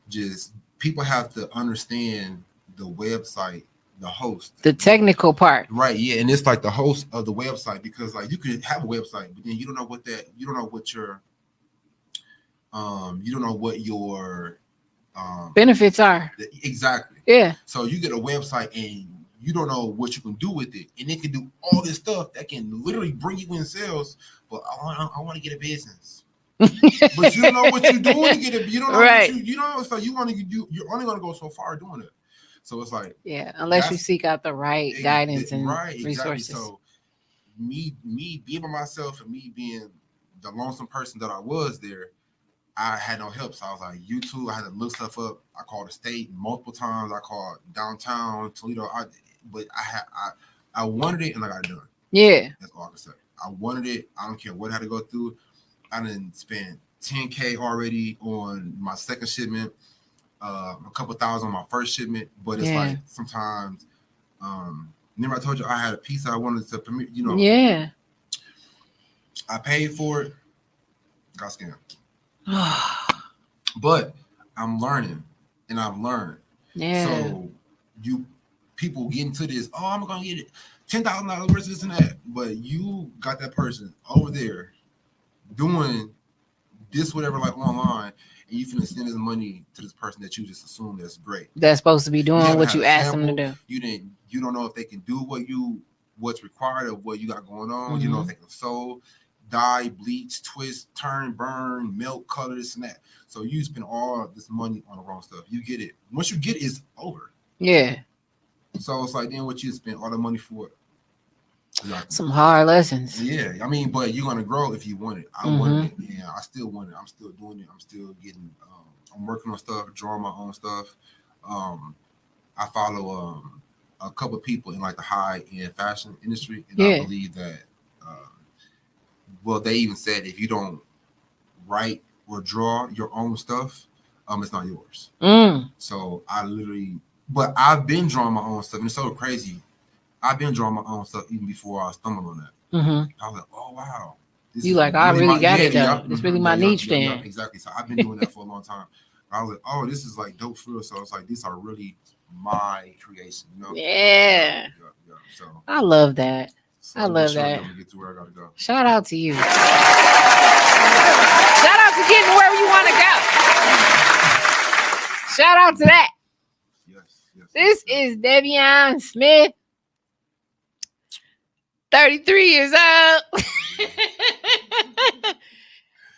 just people have to understand the website the host, The technical part. right? Yeah, and it's like the host of the website, because like you could have a website, but then you don't know what your you don't know what your Benefits are. exactly. Yeah. So you get a website and you don't know what you can do with it, and it can do all this stuff that can literally bring you in sales. But I want to get a business, but you don't know what you're doing to get it. You don't know Right. what you know. So you want to do. You're only going to go so far doing it. So it's like, Yeah, unless you seek out the right guidance and right, resources. exactly. So me being by myself and me being the lonesome person that I was there, I had no help. So I was like, YouTube, I had to look stuff up. I called the state multiple times. I called downtown Toledo. I wanted it and I got it done. Yeah. That's all I can say. I wanted it. I don't care what I had to go through. I didn't spend $10K already on my second shipment, a couple thousand on my first shipment. But it's like sometimes, remember I told you I had a piece I wanted to permit, you know. Yeah. I paid for it, got scammed. But I'm learning, and I've learned. Yeah. So people get into this. Oh, I'm gonna get it $10,000 versus this and that. But you got that person over there doing this, whatever, like online, and you finna send this money to this person that you just assume that's great. That's supposed to be doing what you asked them to do. You don't know if they can do what's required of what you got going on. You know if they can sew, dye, bleach, twist, turn, burn, melt, color, this and that. So you spend all this money on the wrong stuff. You get it. Once you get it, it's over. Yeah. So it's like, then what you spend all the money for? Some hard lessons. Yeah, I mean, but you're gonna grow if you want it. I wanted it. Yeah, I still want it. I'm still doing it. I'm still getting. I'm working on stuff, drawing my own stuff. I follow a couple of people in like the high-end fashion industry, and I believe that. Well, they even said if you don't write or draw your own stuff, it's not yours. So but I've been drawing my own stuff, and it's so crazy. I've been drawing my own stuff even before I stumbled on that. I was like, oh wow. I really got it though. It's really my niche then. Exactly. So I've been doing that for a long time. I was like, oh, this is like dope for real. So it's like, these are really my creation, you know? Yeah. So I love that. So I love that. I'm get to where I gotta go. Shout out to you. Shout out to getting wherever you want to go. Shout out to that. Yes. This is Devion Smith, 33 years old.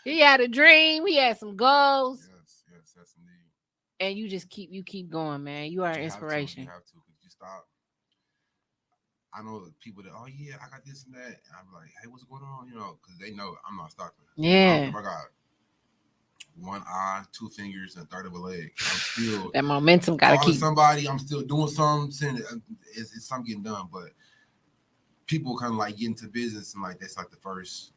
He had a dream. He had some goals. Yes, that's indeed. And you just keep going, man. You are an inspiration. You have to. You stop. I know the people that, oh yeah, I got this and that. And I'm like, hey, what's going on? You know, because they know I'm not stopping. Yeah. I got one eye, two fingers, and a third of a leg. I'm still that momentum gotta keep somebody. I'm still doing something. It's something getting done, but people kind of like get into business and like that's like the first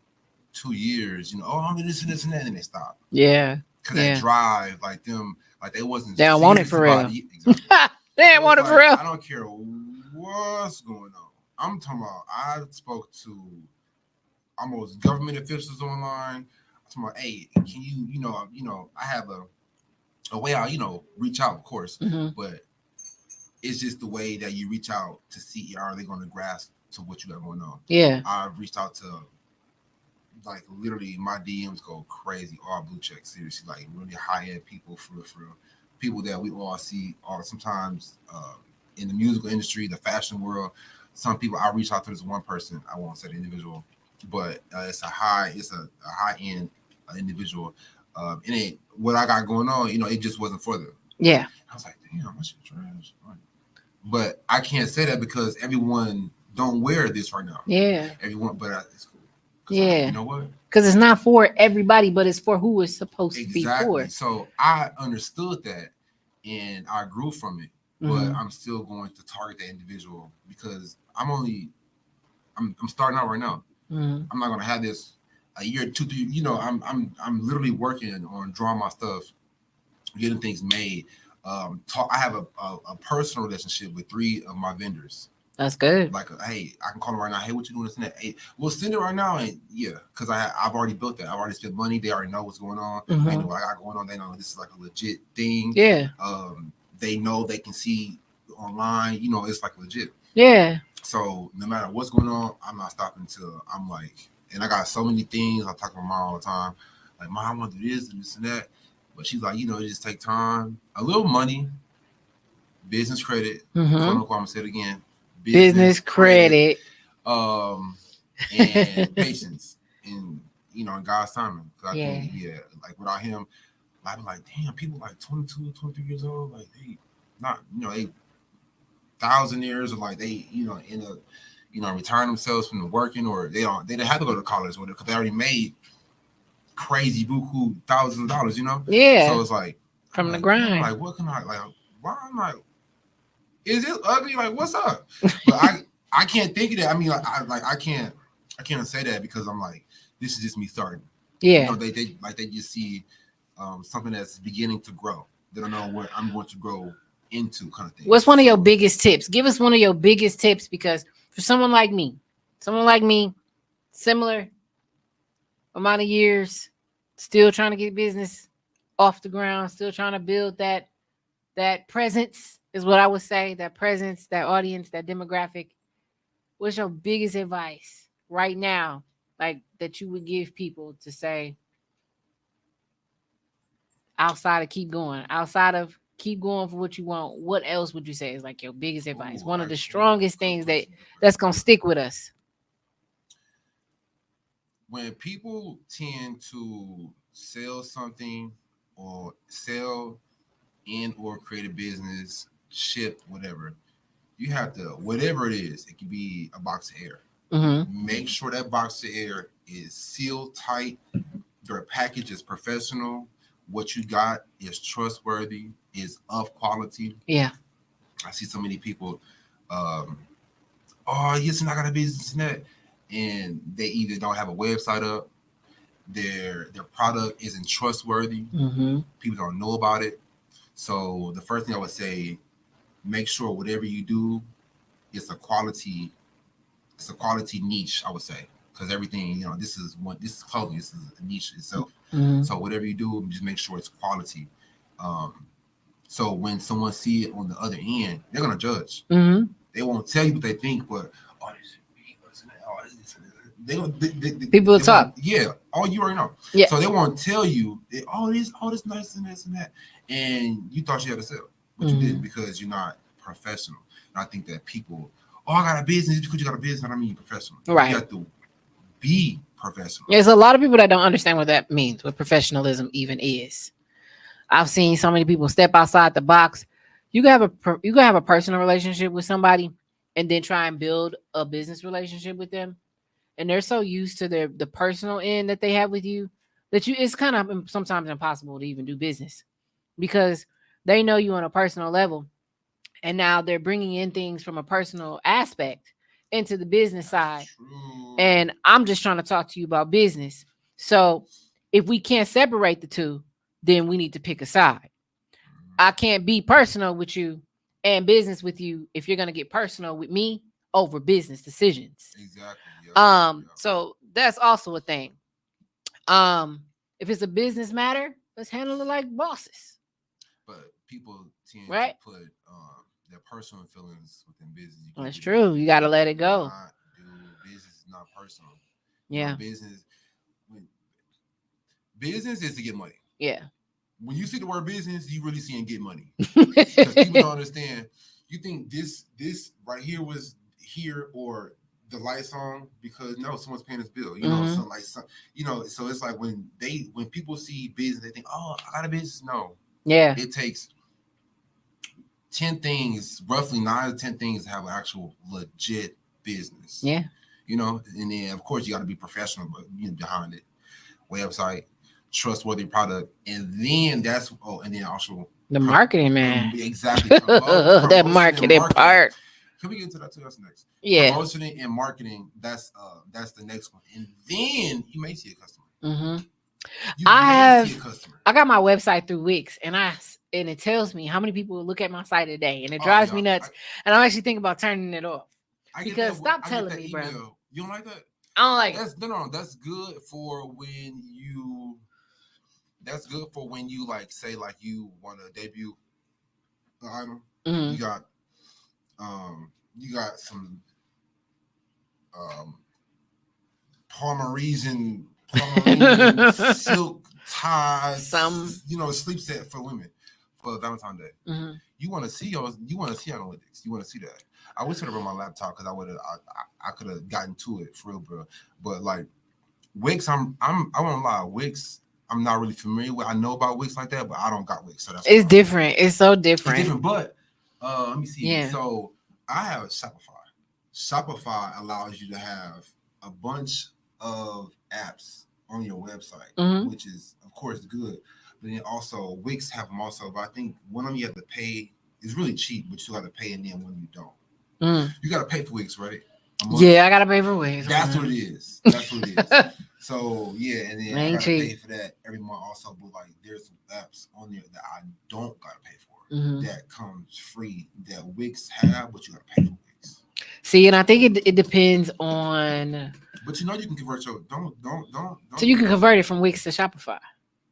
2 years, you know, oh, I'm doing this and this and that, and they stop. Yeah. Because that drive, like them, like they wasn't. They don't want it for real. Exactly. They don't want it for real. I don't care what's going on. I'm talking about. I spoke to almost government officials online. I'm talking about, hey, can you, you know, I have a way I, reach out, of course, but it's just the way that you reach out to see are they going to grasp to what you got going on. Yeah, I've reached out to like literally my DMs go crazy, all blue check, seriously, like really high end people for real, people that we all see are sometimes in the musical industry, the fashion world. Some people I reach out to this one person, I won't say the individual, but it's a high end individual. And what I got going on, it just wasn't for them. Yeah. I was like, damn, my shit trash. But I can't say that because everyone don't wear this right now. Yeah. Everyone, but it's cool. Yeah. You know what? Because it's not for everybody, but it's for who it's supposed to be for. So I understood that and I grew from it. But I'm still going to target that individual because I'm starting out right now. I'm not gonna have this a year, 2, 3. I'm literally working on drawing my stuff, getting things made. I have a personal relationship with 3 of my vendors. That's good. Like, hey, I can call them right now. Hey, what you doing? This and that. Hey, we'll send it right now. And yeah, because I've already built that. I've already spent money. They already know what's going on. They know what I got going on. They know this is like a legit thing. Yeah. They know they can see online. You know, it's like legit. Yeah. So no matter what's going on, I'm not stopping until I'm like, and I got so many things. I talk to my mom all the time. Like, Mom, I want to do this and that. But she's like, you know, it just take time, a little money, business credit. Mm-hmm. Quote unquote, I'm gonna say it again. Business credit. And patience, and you know, in God's timing. Cause I Yeah. think, yeah, like without Him, I'm like, damn, people like 22, 23 years old, like they not, you know, they thousandaires, or like they, you know, in a, you know, retiring themselves from the working, or they don't have to go to college or because they already made crazy buku thousands of dollars, you know. Yeah. So it's like from I'm the like, grind. damn, like what can I like? Why I'm like, is it ugly? Like what's up? But I can't think of that. I mean, I can't say that because I'm like, this is just me starting. Yeah. You know, they just see something that's beginning to grow. They don't know what I'm going to grow into, kind of thing. What's one of your biggest tips? Give us one of your biggest tips, because for someone like me, similar amount of years, still trying to get business off the ground, still trying to build that presence is what I would say. That presence, that audience, that demographic. What's your biggest advice right now, like that you would give people to say, outside of keep going for what you want? What else would you say is like your biggest advice? One of the strongest things that's gonna stick with us. When people tend to sell something or sell in or create a business, ship, whatever, you have to, whatever it is, it could be a box of air. Mm-hmm. Make sure that box of air is sealed tight. Your package is professional. What you got is trustworthy, is of quality. Yeah. I see so many people, oh, yes, and I got a business and that. And they either don't have a website up, their product isn't trustworthy. Mm-hmm. People don't know about it. So the first thing I would say, make sure whatever you do, it's a quality niche, I would say. Because everything, you know, this is clothing, this is a niche itself. Mm-hmm. So whatever you do, just make sure it's quality. So when someone see it on the other end, they're gonna judge. Mm-hmm. They won't tell you what they think, but people will talk. Yeah, you already know. Yeah. So they won't tell you that, this nice and this and that, and you thought you had to sell, but you didn't, because you're not professional. And I think that people, I got a business. Because you got a business, I don't mean you're professional. Right. You have to be professional. There's a lot of people that don't understand what that means, what professionalism even is. I've seen so many people step outside the box. You can have a personal relationship with somebody and then try and build a business relationship with them. And they're so used to the personal end that they have with you that it's kind of sometimes impossible to even do business, because they know you on a personal level. And now they're bringing in things from a personal aspect into the business side. True. And I'm just trying to talk to you about business. So if we can't separate the two, then we need to pick a side. I can't be personal with you and business with you if you're going to get personal with me over business decisions. Exactly. Yeah. So that's also a thing. If it's a business matter, let's handle it like bosses. But people tend to put their personal feelings within business. That's true. You got to let it go. Business is not personal. Yeah. Business is to get money. Yeah. When you see the word business, you really seeing get money. Because people don't understand. You think this right here was here, or the lights on, because no, someone's paying this bill. You know, so it's like when people see business, they think, oh, I got a business. No. Yeah. It takes 10 things, roughly 9 to 10 things, to have an actual legit business. Yeah. You know, and then of course you got to be professional, but behind it, website, trustworthy product, and then and then also the marketing, man. Exactly. That marketing part. Can we get into that too? That's next. Yeah. Promotion and marketing. That's the next one, and then you may see a customer. Mm-hmm. I got my website through Wix, and it tells me how many people look at my site a day, and it drives me nuts. And I'm actually thinking about turning it off, because stop telling me, bro. You don't like that? I don't like it. No. That's good for when you. That's good for when you like say like you want to debut the item. Mm-hmm. You got You got some Palmeresian silk ties, sleep set for women for Valentine's Day. Mm-hmm. You want to see analytics. You want to see that. I wish I'd have brought my laptop because I could have gotten to it for real, bro. But like Wix, I won't lie, Wix, I'm not really familiar with. I know about Wix like that, but I don't got Wix, so that's it's different. It's so different. It's different, but let me see. Yeah. So I have Shopify. Shopify allows you to have a bunch of apps on your website, which is of course good. But then also Wix have them also, but I think one of them you have to pay. It's really cheap, but you have to pay, and then one you don't. You got to pay for Wix, right? Yeah, I got to pay for Wix. That's what it is. So yeah, and then I got to pay for that every month also. But like, there's some apps on there that I don't got to pay for. That comes free that Wix have, but you got to pay for Wix. See, and I think it depends on. But you can convert your don't. So you can convert it from Wix to Shopify.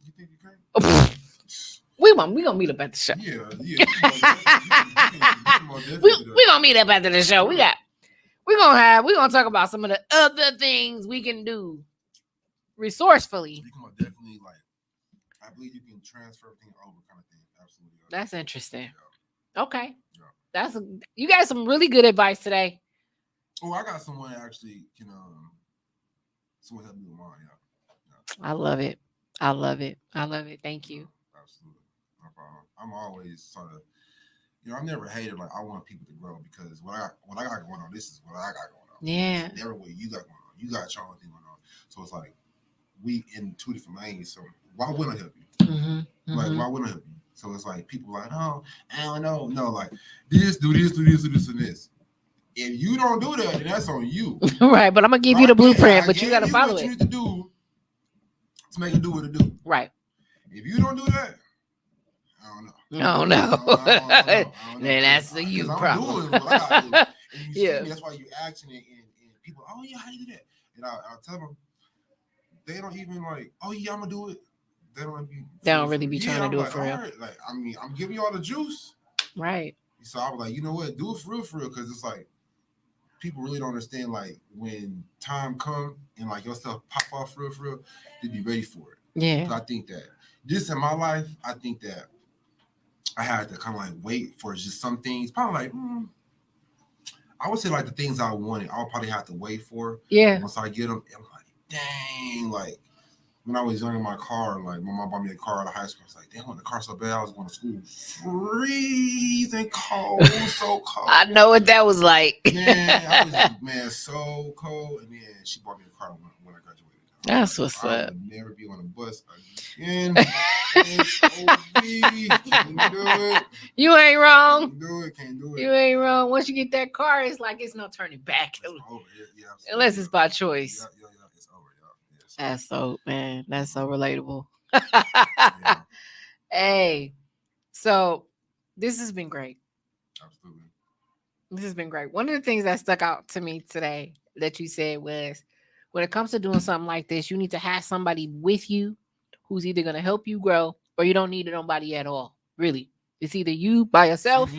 You think you can? Oh, we gonna meet up at the show. Yeah. We gonna meet up after the show. We're gonna talk about some of the other things we can do resourcefully. You can definitely I believe you can transfer everything over, kind of thing. Absolutely. That's interesting. Yeah. Okay. Yeah. You got some really good advice today. Oh, I got someone actually can someone help me with mine. Yeah. I love it. Thank you. Absolutely. No problem. I'm always sort of, I'm never hated. Like, I want people to grow because what I got going on, this is what I got going on. Yeah. It's never what you got going on. You got your own thing going on. So it's like we in two different lanes. So why wouldn't I help you? Like, why wouldn't I help you? So it's like people like, oh, I don't know. No, like do this, and this. If you don't do that, then that's on you. Right, but I'm gonna give you the blueprint, but you gotta follow what it. You need to do to make it do what it do. Right. If you don't do that, I don't know. I don't know. Then that's the you problem. I'm doing what I gotta do. And you see me, that's why you asking it, and people, oh yeah, how you do that? And I'll tell them, they don't even like, oh yeah, I'm gonna do it. They don't really be trying to do it for real. Right. Like, I mean, I'm giving you all the juice. Right. So I was like, you know what? Do it for real, because it's like people really don't understand. Like when time comes and like your stuff pop off for real, to be ready for it. Yeah. So I think that this in my life, I think that I had to kind of like wait for just some things. Probably like, I would say like the things I wanted, I'll probably have to wait for. Yeah. Once I get them, I'm like, dang, like. When I was young in my car, like my mom bought me a car out of high school. I was like, damn, I want the car so bad. I was going to school freezing cold, so cold. I know what that was like. I was so cold. And then she bought me a car when I graduated. That's what's up. I would never be on a bus again. Can't do it. You ain't wrong. Can't do it. You ain't wrong. Once you get that car, it's like it's no turning back. It's over. Yeah, unless it's by choice. Yeah. That's so relatable. Yeah. Hey, so this has been great. Absolutely. This has been great. One of the things that stuck out to me today that you said was when it comes to doing something like this, you need to have somebody with you who's either going to help you grow or you don't need nobody at all. Really. It's either you by yourself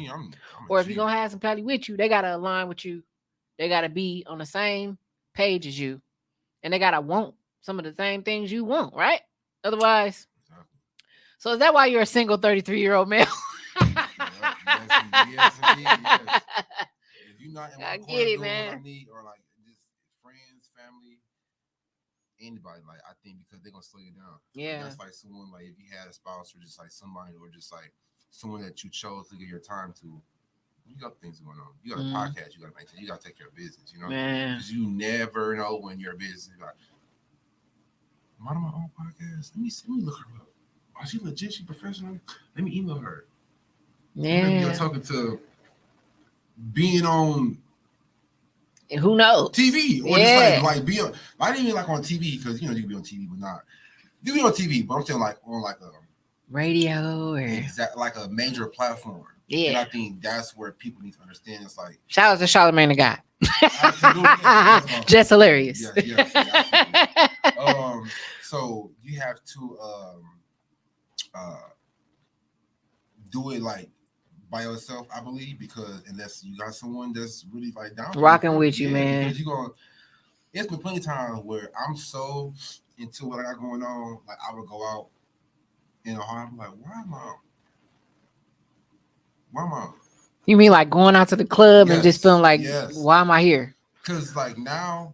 or if you're going to have somebody with you, they got to align with you. They got to be on the same page as you and they got to want some of the same things you want, right? Otherwise. Exactly. So is that why you're a single 33-year-old male? Yes, indeed, yes. If you're not in my corner doing what I need, or like just friends, family, anybody, like I think because they're gonna slow you down. Yeah. That's like someone like if you had a spouse or just like somebody or just like someone that you chose to give your time to. You got things going on. You got a podcast. You got to maintain. You got to take care of business. You know, because you never know when your business is like. I'm on my own podcast. Let me look her up. Oh, she legit. She professional. Let me email her. Yeah. Maybe you're talking to being on. Who knows? TV or just like be on. I didn't even like on TV because you can be on TV, but not. You can be on TV, but I'm saying like on like a radio or like a major platform. Yeah. And I think that's where people need to understand. It's like shout out to Charlamagne the God. Absolutely. Just hilarious. Yeah. So you have to do it like by yourself, I believe, because unless you got someone that's really like down Rocking with you, man. Because you going it's been plenty of times where I'm so into what I got going on, like I would go out in a heart, I'm like, why am I? You mean like going out to the club and just Yes, feeling like, yes. why am I here? Because like now,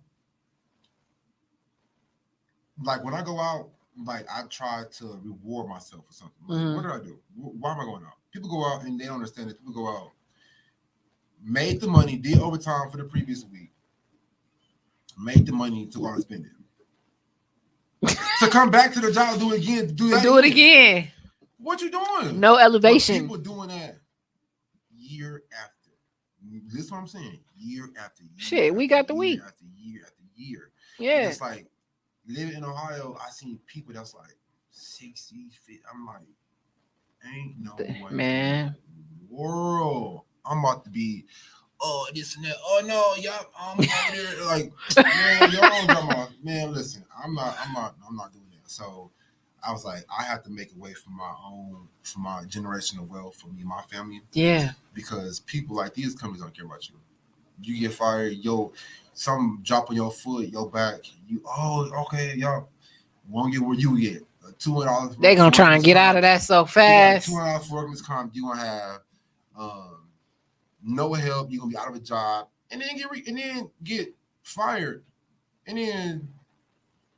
like when I go out, like I try to reward myself for something. Like, what did I do? Why am I going out? People go out and they don't understand it. People go out, made the money, did overtime for the previous week, made the money to go out and spend it. To come back to the job, do it again, do it again. What you doing? No elevation. But people doing that year after. This is what I'm saying. Year after year. Shit, week after week. After year after year. Yeah. And it's like living in Ohio, I seen people that's like 60 feet. I'm like, ain't no way, man. World, I'm about to be, oh, this and that. Oh no, y'all, I'm over there. Like, man, y'all, man, listen, I'm not doing that. So I was like, I have to make a way for my generational wealth for me and my family. Yeah. Because people like these companies don't care about you. You get fired, some drop on your foot, your back. Okay, y'all won't get what you get. $200. They're gonna try and get out of that so fast. $200 for workman's comp. You gonna have no help. You're gonna be out of a job, and then get fired, and then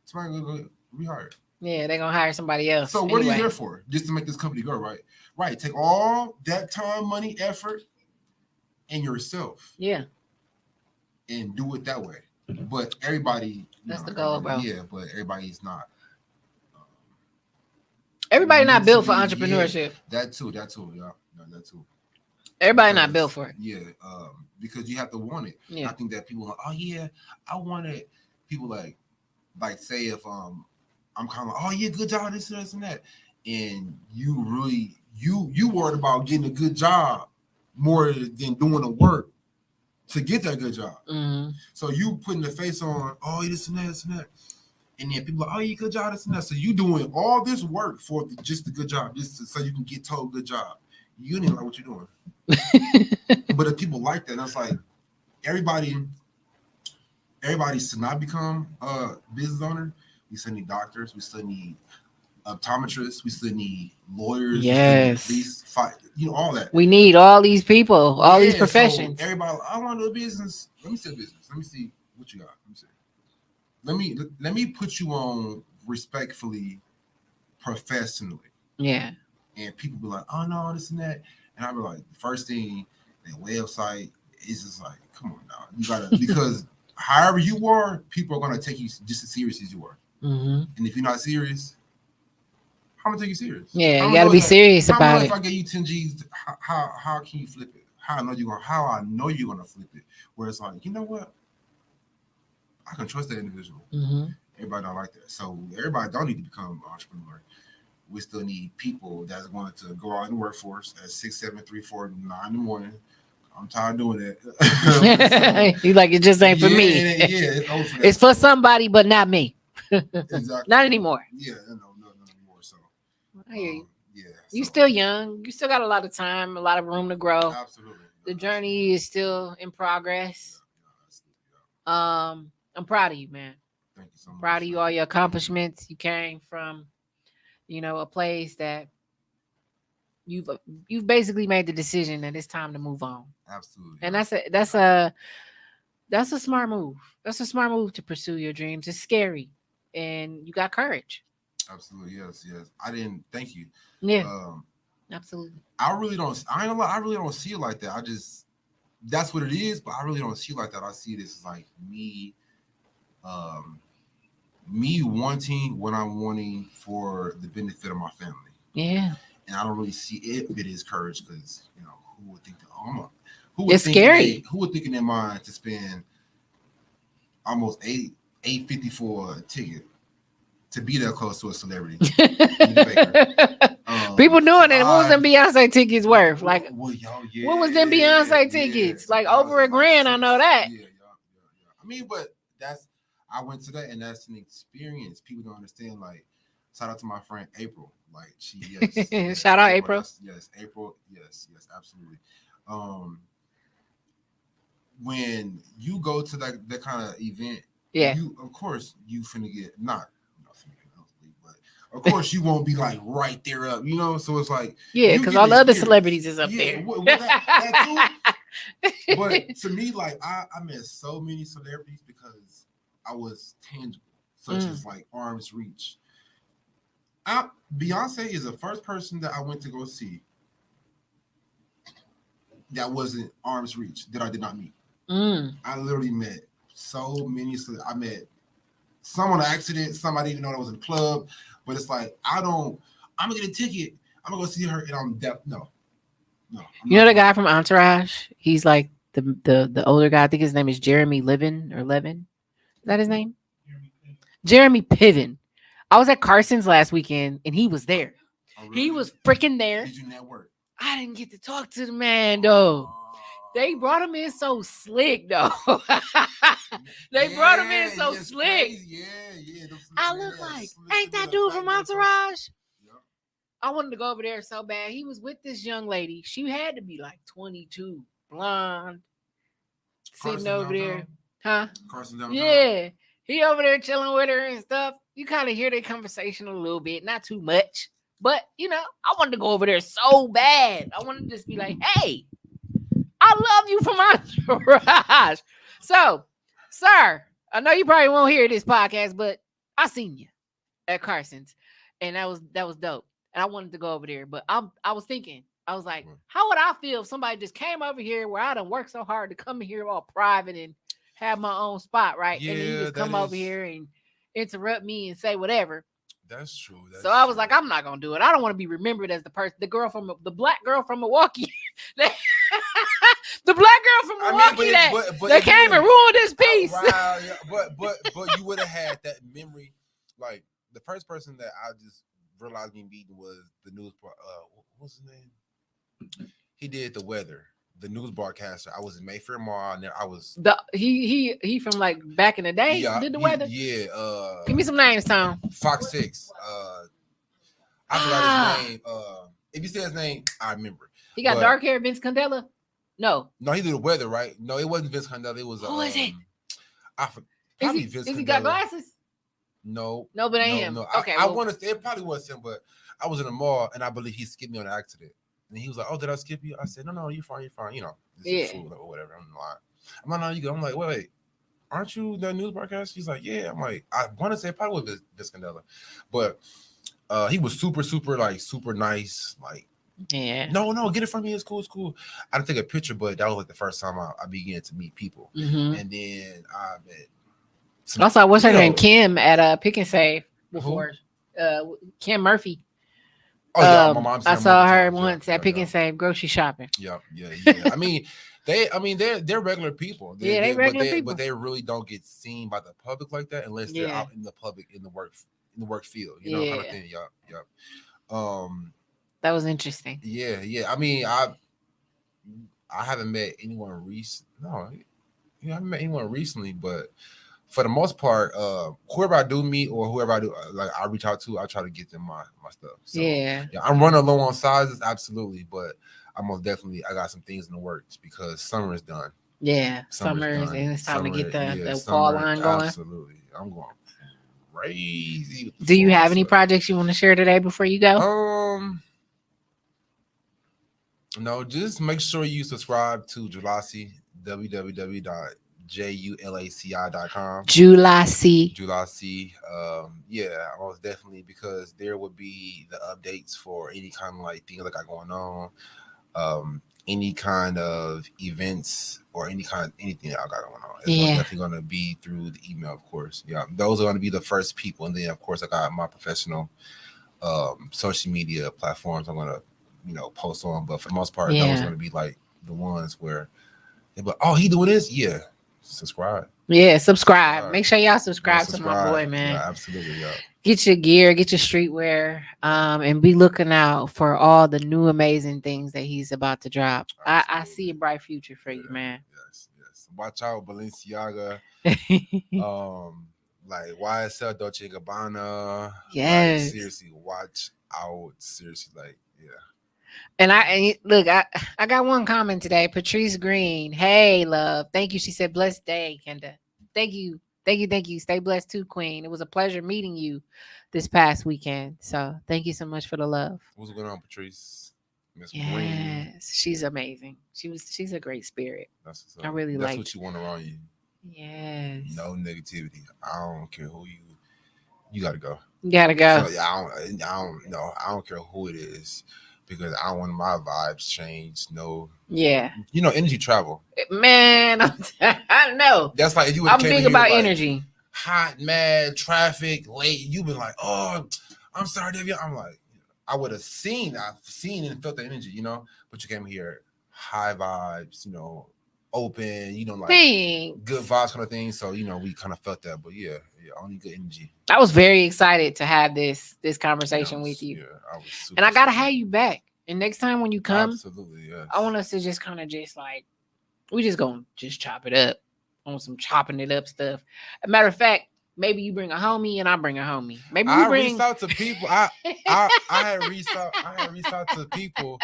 somebody gonna go rehired. Yeah, they're gonna hire somebody else. So what are you there for? Just to make this company go, right? Right. Take all that time, money, effort, and yourself. Yeah. And do it that way. But everybody. That's the goal, bro. Yeah, but everybody's not. Everybody not built for entrepreneurship. Yeah, that too. Yeah, that too. Everybody not built for it. Yeah, because you have to want it. Yeah. I think that people are like, oh yeah, I want it. People like say if I'm kind of like, oh yeah, good job, this and that, and you really you worried about getting a good job more than doing the work to get that good job. Mm-hmm. So you putting the face on, oh this and that. And then people are, oh, you good job, this and that. So you doing all this work for just a good job, so you can get told good job. You didn't like what you're doing. But if people like that, that's like everybody should not become a business owner. We still need doctors. We still need optometrists. We still need lawyers. Yes. Police, all that. We need all these people, all these professions. So everybody, I want to do a business. Let me see a business. Let me see what you got. Let me see. Let me put you on respectfully, professionally. Yeah. And people be like, oh no, this and that. And I be like, the first thing, that website is just like, come on now. You gotta because however you are, people are gonna take you just as serious as you are. Mm-hmm. And if you're not serious, how am I take you serious? Yeah, you gotta be serious about it. If I get you 10 G's, how can you flip it? How I know you're gonna flip it. Where it's like, you know what? I can trust that individual. Mm-hmm. Everybody don't like that. So everybody don't need to become an entrepreneur. We still need people that's going to go out in the workforce at 6, 7, 3, 4, 9 in the morning. I'm tired of doing that. So, you like it just ain't for me. It's over for that. It's for somebody, but not me. Exactly. Not anymore. Yeah, no anymore. So I hear you. Yeah. You still young. You still got a lot of time, a lot of room to grow. Absolutely. The journey is still in progress. I'm proud of you, man. Thank you so much. Proud of you, all your accomplishments. You came from, a place that you've basically made the decision that it's time to move on. Absolutely. And that's a smart move. That's a smart move to pursue your dreams. It's scary, and you got courage. Absolutely, yes. I didn't. Thank you. Yeah. Absolutely. I really don't. I ain't gonna lie. I really don't see it like that. That's what it is. But I really don't see it like that. I see this as like me. Me wanting what I'm wanting for the benefit of my family. Yeah. And I don't really see it as courage because who would think that it's scary. Who would think in their mind to spend almost $850 for a ticket to be that close to a celebrity? People doing it. What was them Beyonce tickets worth? Like, what was them Beyonce tickets? Like over $1,000. I know that. Yeah. I mean, but I went to that, and that's an experience. People don't understand. Like, Shout out to my friend April. Like she, yes, Shout out April. Yes, April. Yes, absolutely. When you go to that kind of event, Yeah. you of course you finna get not finna get nosebleed, but of course you won't be like right there up, So it's like because all the other celebrities is up there. Well, that too. But to me, like I met so many celebrities because I was tangible, such as like arm's reach. Beyonce is the first person that I went to go see that wasn't arm's reach that I did not meet. I literally met so many. I met some on an accident, some I didn't even know that was in the club. But it's like I'm gonna get a ticket. I'm gonna go see her, and I'm deaf. No. You know the guy from Entourage? He's like the older guy. I think his name is Jeremy Levin. Is that his name? Jeremy Piven. I was at Carson's last weekend, and he was there. Oh, really? He was freaking there. Did you network? I didn't get to talk to the man though. They brought him in so slick though. They brought him in so slick. Crazy. Yeah. I look like, ain't that dude from Entourage? Yep. I wanted to go over there so bad. He was with this young lady. She had to be like 22, blonde, sitting over there. Huh? Carson downtown. Yeah. He over there chilling with her and stuff. You kind of hear their conversation a little bit, not too much. But, I wanted to go over there so bad. I wanted to just be like, hey, I love you from Entourage. So, sir, I know you probably won't hear this podcast, but I seen you at Carson's. And that was dope. And I wanted to go over there. But I was thinking, I was like, how would I feel if somebody just came over here where I done worked so hard to come here all private and have my own spot, right? Yeah, and then you just come over here and interrupt me and say whatever. That's true. So I was like, I'm not gonna do it. I don't want to be remembered as the black girl from Milwaukee. The black girl from Milwaukee that came and ruined this piece. But you would have had that memory. Like the first person that I just realized me meeting was the news. What's his name? He did the weather. The news broadcaster. I was in Mayfair Mall, and I was he from like back in the day. Did the weather? Yeah. Give me some names, Tom. Fox 6. I forgot his name. If you say his name, I remember. He got dark hair. Vince Candela. No, he did the weather, right? No, it wasn't Vince Candela. It was who is it? Probably Vince Candela. Is he got glasses? No, but ain't him. No. Okay, I want to say it probably was him, but I was in the mall and I believe he skipped me on an accident. And he was like, "Oh, did I skip you?" I said, "No, you're fine. This is food or whatever." I'm lying. I'm like, "No, you go." I'm like, "Wait, aren't you the news broadcaster?" He's like, "Yeah." I'm like, I want to say it probably was Vince Candela, but he was super nice. Like, yeah, no, get it from me. It's cool. I didn't take a picture, but that was like the first time I began to meet people, and then I met. Also, what's her name? Kim at Pick and Save before. Kim Murphy. Oh yeah, my mom. I saw her once at Pick and Save grocery shopping. Yeah. I mean, they're regular people. They're regular people, but they really don't get seen by the public like that unless they're out in the public in the work field. Kind of thing. Yep. That was interesting. Yeah. I mean, I haven't met anyone I haven't met anyone recently, but for the most part, whoever I do meet or whoever I do I reach out to, I try to get them my stuff. So, yeah, I'm running low on sizes, absolutely, but I got some things in the works because summer is done. Yeah, summer's and it's time to get the fall line going. Absolutely, I'm going crazy. Do you have any projects you want to share today before you go? No, just make sure you subscribe to Julaci, www.julaci.com. Julaci. Yeah, most definitely, because there would be the updates for any kind of like things that got going on, any kind of events or anything that I got going on. It's definitely going to be through the email, of course. Yeah, those are going to be the first people, and then of course I got my professional social media platforms I'm going to post on, but for the most part, those are going to be like the ones where they're like, oh, he doing this? Yeah. Subscribe. Yeah, subscribe. Make sure y'all subscribe to my boy, man. Yeah, absolutely. Yeah. Get your gear, get your streetwear, and be looking out for all the new amazing things that he's about to drop. I see a bright future for you, man. Yes. Watch out, Balenciaga. Like YSL, Dolce and Gabbana. Like, Yes. seriously, watch out. Seriously, like, yeah. Look, I got one comment today. Patrice Green. Hey, love. Thank you. She said, blessed day, Kenda. Thank you. Thank you. Thank you. Stay blessed too, Queen. It was a pleasure meeting you this past weekend. So thank you so much for the love. What's going on, Patrice? Miss Green. Yes. She's amazing. She's a great spirit. That's what's up. I really That's like. what you want around you. Yes. No negativity. I don't care who you gotta go. You gotta go. So, yeah, I don't care who it is because I don't want my vibes changed. No, Yeah. you know, energy travel. Man, I know. That's like if you I'm came big in here, about like, energy. hot, mad, traffic, late. You've been like, oh, I'm sorry, David. I'm like, I've seen and felt the energy, you know. But you came here, high vibes, you know, open, you know, like Thanks. good vibes kind of thing. So you know, we kind of felt that. But yeah, only good energy. I was very excited to have this conversation Yeah, with you. Yeah, I was. Super, and I gotta super. have you back. And next time when you come, absolutely, yes. I want us to just kind of just like we just gonna just chop it up on some chopping it up stuff. A matter of fact, maybe you bring a homie and I bring a homie. Maybe we bring. reached out to people. I had reached out to people,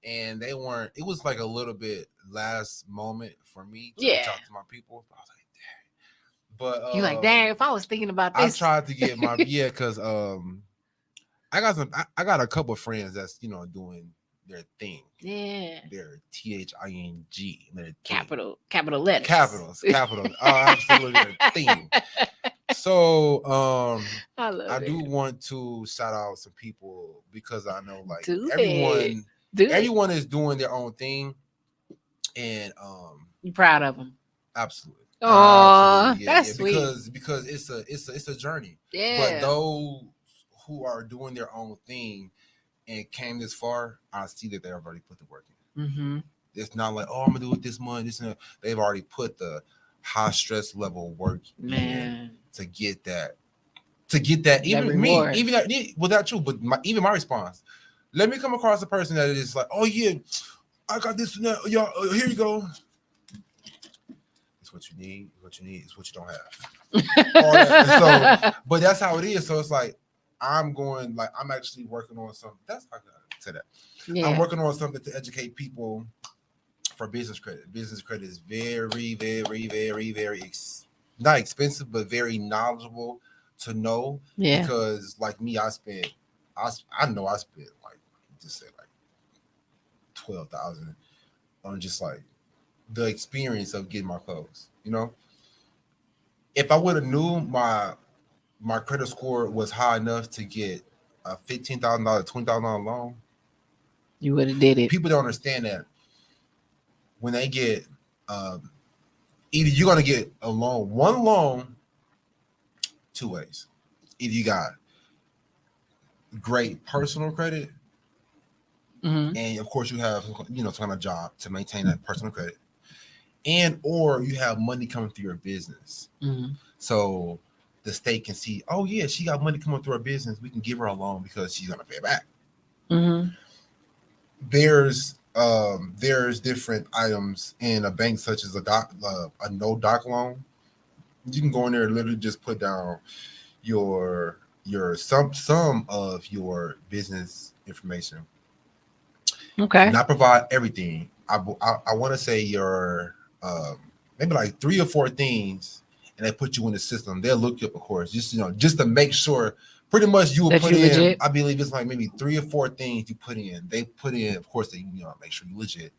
and they weren't. It was like a little bit last moment for me to reach out to my people. I was like, dang. But you like, dang, if I was thinking about this, I tried to get my because I got a couple of friends that's doing their thing. Yeah. They're THING. Their capital letters. Capitals. Oh, absolutely their thing. So I do want to shout out some people because I know like everyone is doing their own thing, and you proud of them. Absolutely. Oh, that's sweet. Because it's a journey. Yeah. But those who are doing their own thing and came this far, I see that they already put the work in. Mm-hmm. It's not like, oh, I'm gonna do it this month. They've already put the high stress level work in to get that. Even me, without you, but even my response. Let me come across a person that is like, oh yeah, I got this and that. Y'all, here you go. It's what you need. It's what you don't have. So, but that's how it is. So it's like I'm actually working on something. That's how I say that. Yeah. I'm working on something to educate people for business credit. Business credit is very, very, very, very not expensive, but very knowledgeable to know. Yeah. Because like me, I spent like just say like $12,000 on just like the experience of getting my clothes. You know, if I would have knew my credit score was high enough to get a $15,000, $20,000 loan, you would have did it. People don't understand that when they get either you're gonna get one loan, two ways. Either you got great personal credit, and of course you have some kind of job to maintain that personal credit, and or you have money coming through your business. So the state can see, oh yeah, she got money coming through her business. We can give her a loan because she's gonna pay it back. There's different items in a bank, such as a no doc loan. You can go in there and literally just put down your some of your business information. Okay. Not provide everything. I want to say your maybe like 3 or 4 things, and they put you in the system. They'll look you up, of course, just to make sure. Pretty much you will put in. Legit. I believe it's like maybe 3 or 4 things you put in. They put in, of course, they make sure you're legit.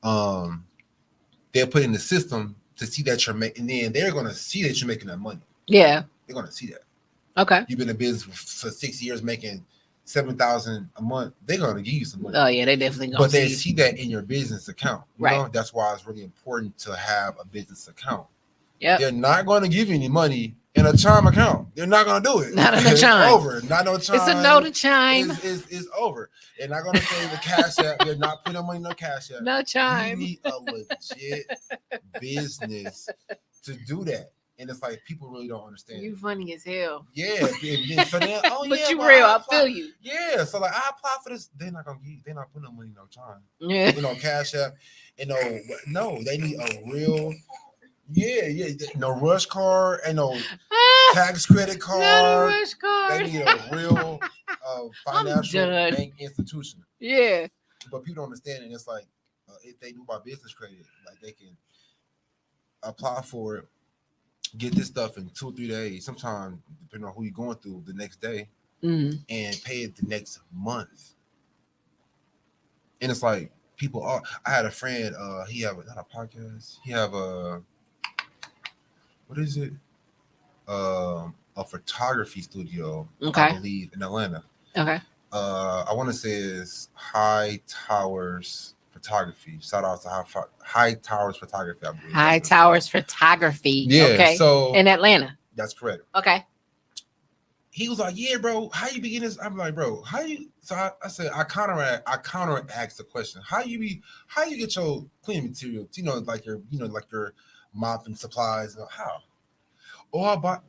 They'll put in the system to see that you're making, and then they're gonna see that you're making that money. Yeah, they're gonna see that. Okay. You've been in business for 6 years, making $7,000 a month. They're gonna give you some money. Oh yeah, they definitely gonna. But they see that in your business account. You right. know? That's why it's really important to have a business account. Yeah. They're not going to give you any money in a Chime account. They're not going to do it. Not in a Chime. Over. Not no Chime. It's a no to Chime. It's over. They're not going to say the Cash App. They're not putting money in no Cash App. No Chime. You need a legit business to do that. And it's like people really don't understand. You funny as hell. Yeah. So then, but you real. I feel you. Yeah. So like I apply for this. They're not putting no money in no Chime. Yeah. Cash App. No, they need a real Yeah. No rush card, and no Ah, tax credit not a card. rush They card. need a real I'm financial done. bank institution. Yeah. But people don't understand it. It's like if they do about business credit, like they can apply for it, get this stuff in 2 or 3 days. Sometimes, depending on who you're going through, the next day, Mm. and pay it the next month. And it's like people are. I had a friend. He have not a podcast. He have a what is it? A photography studio, Okay. I believe, in Atlanta. Okay. I want to say it's High Towers Photography. Shout out to High Towers Photography, I believe. High Towers Photography. Yeah, Okay. so In Atlanta. that's correct. Okay. He was like, "Yeah, bro, how you begin this?" I'm like, "Bro, how you?" So I said, I counter asked the question, how you get your cleaning materials? Like your mopping supplies. How? Oh, I bought.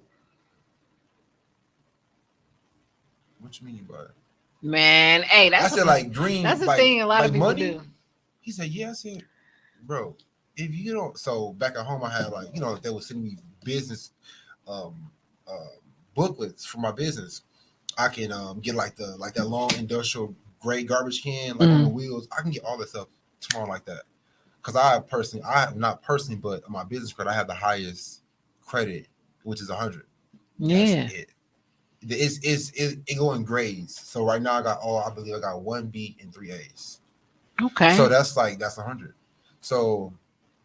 What you mean you bought it? Man, hey, I said like green. that's the like, thing a lot like of people money? do. He said, "Yeah." I said, "Bro, if you don't." So back at home, I had like they would send me business um, uh, booklets for my business. I can get like that long industrial grade garbage can like on the wheels. I can get all that stuff tomorrow like that. Because not personally, but on my business credit, I have the highest credit, which is 100. Yeah. That's it. It go in grades. So right now I believe I got 1B and 3 A's. Okay. So that's 100. So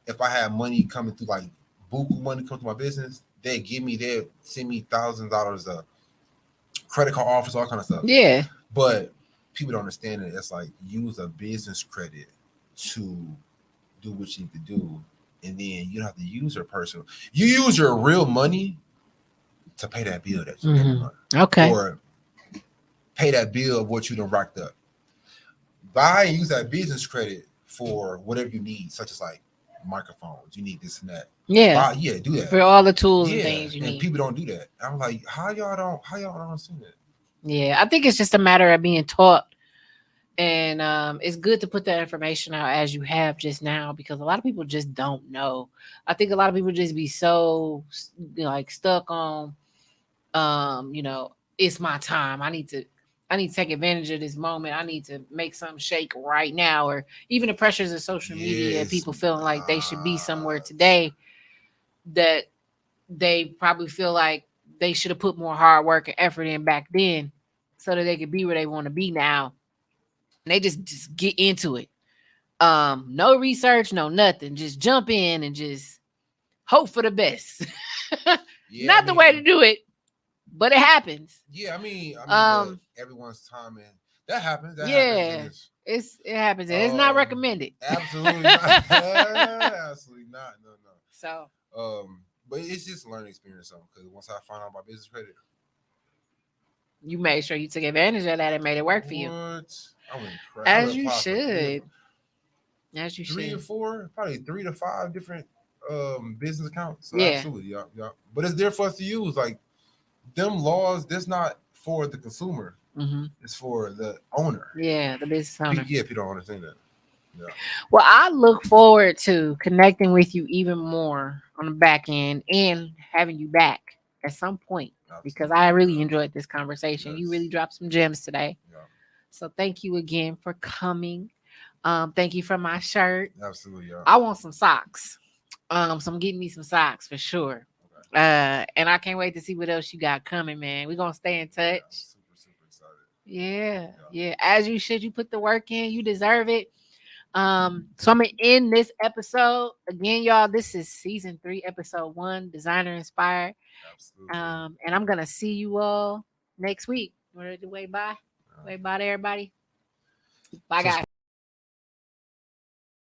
if I have money coming through, like buku money coming to my business, they'll send me $1,000 of credit card offers, all kind of stuff. Yeah. But people don't understand it. It's like use a business credit to do what you need to do, and then you don't have to use your personal. You use your real money to pay that bill that you every month. Okay. Or pay that bill of what you done racked up. Buy and use that business credit for whatever you need, such as like microphones. You need this and that. Yeah. Do that for all the tools and things you and need. people don't do that. I'm like, how y'all don't see that? Yeah, I think it's just a matter of being taught, and it's good to put that information out as you have just now, because a lot of people just don't know. I think a lot of people just be so like stuck on, it's my time. I need to take advantage of this moment. I need to make something shake right now, or even the pressures of social media, Yes. people feeling like they should be somewhere today that they probably feel like they should have put more hard work and effort in back then so that they could be where they want to be now. And they just get into it. No research, no nothing. Just jump in and just hope for the best. Not the way to do it, but it happens. Yeah, I mean, but everyone's timing. That happens. Happens. It happens. And it's not recommended. Absolutely not. Absolutely not. No. So but it's just a learning experience, because once I found out my business credit, you made sure you took advantage of that and made it work for you. I went crazy. As you should. As you should. 3 or 4, probably 3 to 5 different business accounts. So yeah. Absolutely, yeah. But it's there for us to use. Like them laws, that's not for the consumer. Mm-hmm. It's for the owner. Yeah, the business owner. Yeah, people don't understand that. Yeah. Well, I look forward to connecting with you even more on the back end and having you back at some point. Absolutely. Because I really enjoyed this conversation. Yes. You really dropped some gems today. Yeah. So thank you again for coming. Thank you for my shirt. Absolutely. Yeah. I want some socks. So I'm getting me some socks for sure. Okay. And I can't wait to see what else you got coming, man. We're gonna stay in touch. Yeah, super excited. Yeah. As you should. You put the work in, you deserve it. So I'm gonna end this episode again, y'all. This is season 3, episode 1, Designer Inspired. Absolutely. And I'm gonna see you all next week. Ready to wave bye? Wave bye to everybody. Bye, guys.